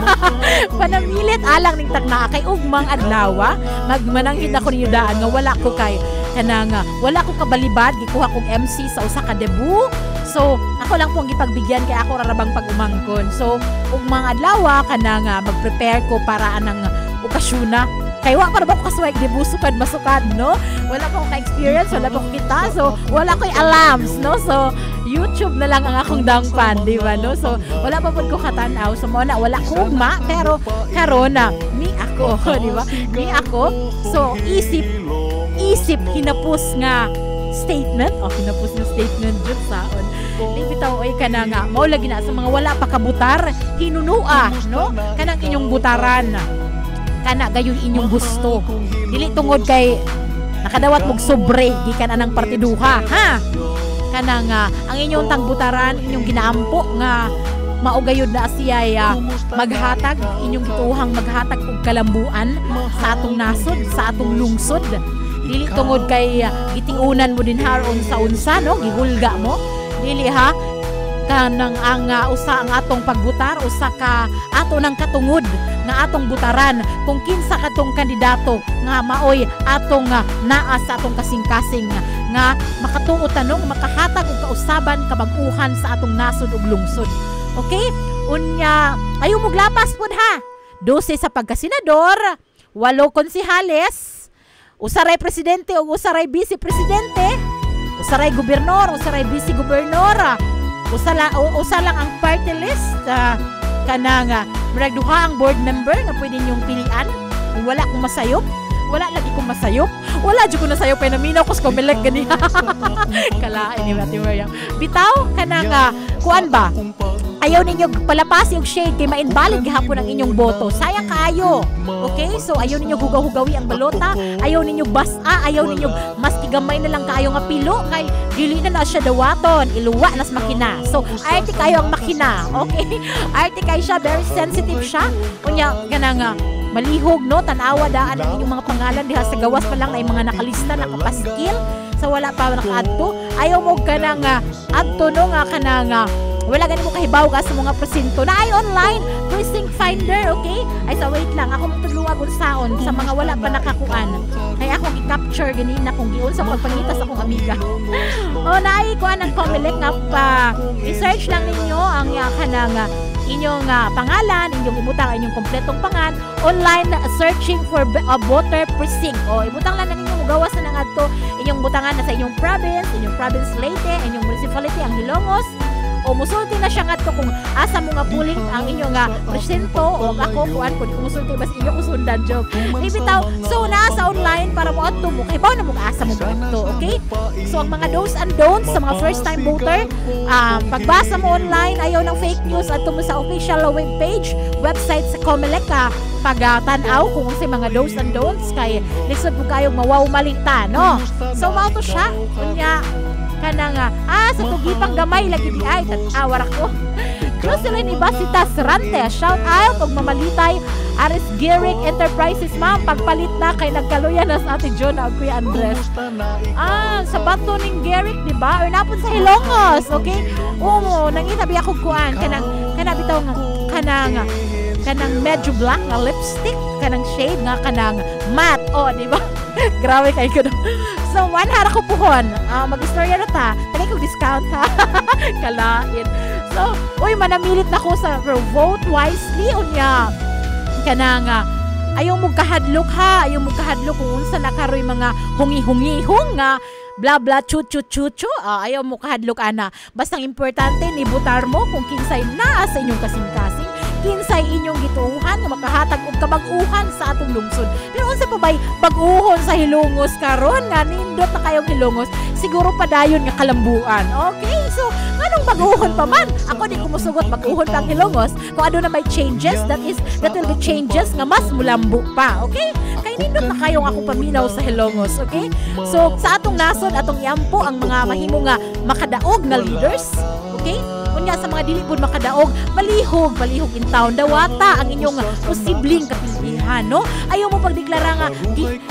Panamilit alang ning tagna kay ugmang adlaw, magmanangkit ako ninyo daan nga wala ko kay kanang wala ko kabalibad gikuha kong MC sa usa ka debut. So ako lang pong gipagbigyan kay ako rarabang pag-umangkon. So ugmang adlaw kanang mag-prepare ko para anang okasyon na. Kaya para ba ko kaswag debut sukad masukad no? Wala pa ko ka-experience, wala pa ko kita. So wala ko'y alams no. So YouTube na lang ang akong dangpan, di ba no? So wala pa pud ko katanaw. So wala ko ugma pero karon na mi ako, di ba? Mi ako. So isip hinapos nga statement jud saon. Di bitaw ay kana nga mao lagi na sa mga wala pa kabutar hinunua no kanang inyong butaran kana gayon inyong gusto dili tungod kay nakadawat mog sobre gikan anang partiduha ha kana nga ang inyong tangbutaran inyong ginaampo nga mao gayud na siya maghatag inyong gituhang maghatag og kalambuan sa atong nasod sa atong lungsod dili tungod kay gitiunan mo din haron sa unsa no gihulga mo dili ha kanang ang usa ang atong pagbutar usa ka ato nang katungod nga atong butaran kung kinsa katong kandidato nga maoy atong naa sa atong kasing-kasing nga makatuo tanong makahatag og kausaban kabag-uhan sa atong nasod ug lungsod. Okay? Unya ayo muglapas pud ha. 12 sa pagkasenador, 8 konsehales, usaray presidente o usaray vice presidente, usaray gobernador, usaray vice gobernador, usa lang ang party list, kanang murag-duha ang board member nga pwede niyong pilian. Kung wala kong masayop, wala lagi kong masayop. Wala jud ko nasayop ay naminaw ko sa Comelec gani. Kalain ni Matiwaya. Bitaw kanang kuan ba? Ayaw ninyo palapasi og shade kay ma-invalid gihapon ang inyong boto. Sayang kaayo. Okay? So ayaw ninyo hugaw-hugawi ang balota, ayaw ninyo basa, ayaw ninyo mas tigamay na lang kaayo nga pilo kay dili na siya dawaton, iluwa nas makina. So arte kayo ang makina. Okay? Arte kayo siya, very sensitive siya. Unya kanang malihog no tanawa daan ang inyong mga pangalan diha sa gawas pa lang na mga nakalista nakapaskil sa wala pa nakaadto. Ayaw mo kanang adto no nga kanang wala ganin mo kahibaw ka sa mga presinto na ay online precinct finder. Okay ay sa wait lang ako magtuluwag saon sa mga wala pa nakakuan kaya ako i-capture ganina kung giun sa pagpangita sa akong amiga. O naay kuan ang Comelec nga pa i-search lang ninyo ang kanang inyong pangalan, inyong ibutang inyong kompletong pangan online searching for a voter precinct. O ibutang lang ninyo mugawas na ngadto inyong butangan na sa inyong province Leyte, inyong municipality ang Hilongos. O musulti na siya ngadto kung asa mo nga puling ang inyong presinto o ako kuan kun musulti bas inyo kusundan joke. Ibitaw so na sa online para mo adto mo kay baw na mo asa mo adto. Okay? So ang mga do's and don'ts sa mga first time voter, pagbasa mo online ayaw ng fake news adto mo sa official website sa Comelec pag-tanaw kung unsay mga do's and don'ts kay lisod mo kayo mawaw malita no. So mao to siya. Kunya kanang sa Tugipang Gamay lagi di ay tatawar ako. Jocelyn Ibasita Serante, shout out og mamalitay Aris Geric Enterprises ma'am pagpalit na kay nagkaluyan na sa Ate John ug Kuya Andres. Sa bato ning Geric di ba or napon sa Hilongos. Okay? Nangitabi ako kuan kanang bitaw nga kanang medyo black na lipstick kanang shade nga kanang matte di ba? Grabe kay ko. So one hara ko puhon. Mag-istorya na ta. Tali ko discount ha. Kalain. So, manamilit na ko sa vote wisely unya. Kanang ayaw mo kahadlok ha. Ayaw mo kahadlok kung unsa nakaroy mga hungi-hungihong nga bla bla chu. Ayaw mo kahadlok ana. Basta importante ni butar mo kung kinsay naa sa inyong kasing-kasing. kinsay inyong gituuhan nga makahatag og kabag-uhan sa atong lungsod. Pero unsa pa bay bag-uhon sa Hilongos karon nga nindot na kayong Hilongos, siguro pa dayon nga kalambuan. Okay, so anong bag-uhon pa man? Ako di ko musugot bag-uhon pa ang Hilongos. Kung ano na may changes, that will be changes nga mas mulambo pa. Okay? Kay nindot na kayong ako paminaw sa Hilongos. Okay? So sa atong nasod, atong iampo ang mga mahimo nga makadaog nga leaders. Okay? Kunya sa mga dili pud makadaog, balihog in town, dawata ang inyong posibleng kapilihan, no? Ayaw mo pagdeklara nga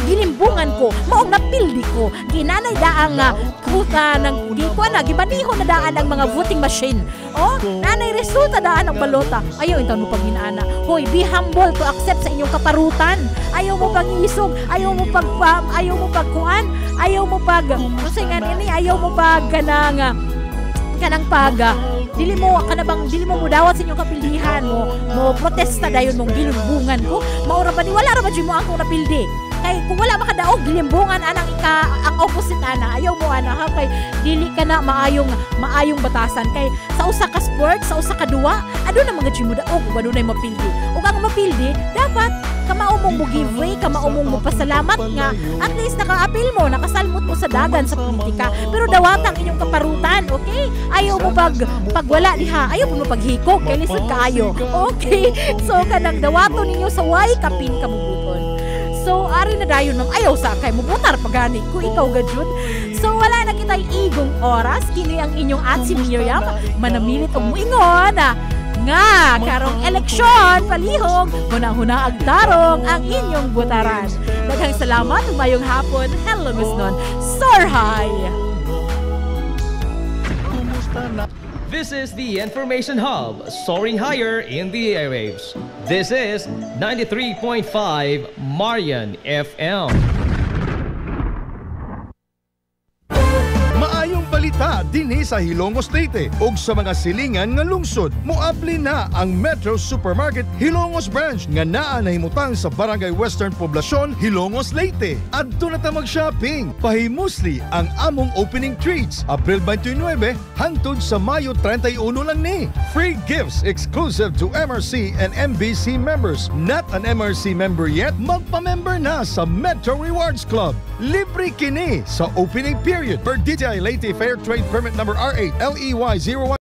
gilimbungan ko, maong napildi ko, ginanay daang kuta ng gibaniho na daan ang mga voting machine. Oh, nanay resulta daan ang balota. Ayaw intaw mo pag ginaana. Hoy, be humble to accept sa inyong kaparutan. Ayaw mo pag-isog, ayaw mo pagkuan, ayaw mo pag kasi nga ini ayaw mo pag kanang paga dili mo mudawat sa inyong kapildihan mo protesta dayon mong gilumbungan ko maura ba ni wala ra ba mo akong napildi kay kung wala makadaog gilimbungan anang ang opposite ana ayaw mo ana ha kay dili ka na maayong batasan kay sa usa ka sport sa usa ka duwa aduna mga jimo daog ug adunay mapildi ug ang mapildi dapat kamao mong mo give way kamao mong mo pasalamat nga at least naka-apil mo nakasalmot mo sa dagan sa politika pero dawatang inyong kaparutan okay ayaw mo pagwala diha ayaw mo paghikok kay lisod kaayo okay so kanang dawaton ninyo sa way kapin kamubuton. So, ari na dayon ng ayaw sa kay mo butar pagani ko ikaw gadyod. So, wala na kitay igong oras kini ang inyong Atsi Miriam manamilit og muingon nga karong eleksyon palihog hunahuna agtarong ang inyong butaran. Daghang salamat ug mayong hapon. Hello Gusnon. Sorhay. This is the Information Hub, soaring higher in the airwaves. This is 93.5 Marian FM. Maayong balita dinhi sa Hilongos Leyte ug sa mga silingan nga lungsod. Moabli na ang Metro Supermarket Hilongos Branch nga naa nahimutang sa Barangay Western Poblacion, Hilongos Leyte. Adto na ta mag-shopping. Pahimusli ang among opening treats. April 29 hangtod sa Mayo 31 lang ni. Free gifts exclusive to MRC and MBC members. Not an MRC member yet? Magpa-member na sa Metro Rewards Club. Libre kini sa opening period per DTI Leyte Fair Trade Permit number R8 LEY 01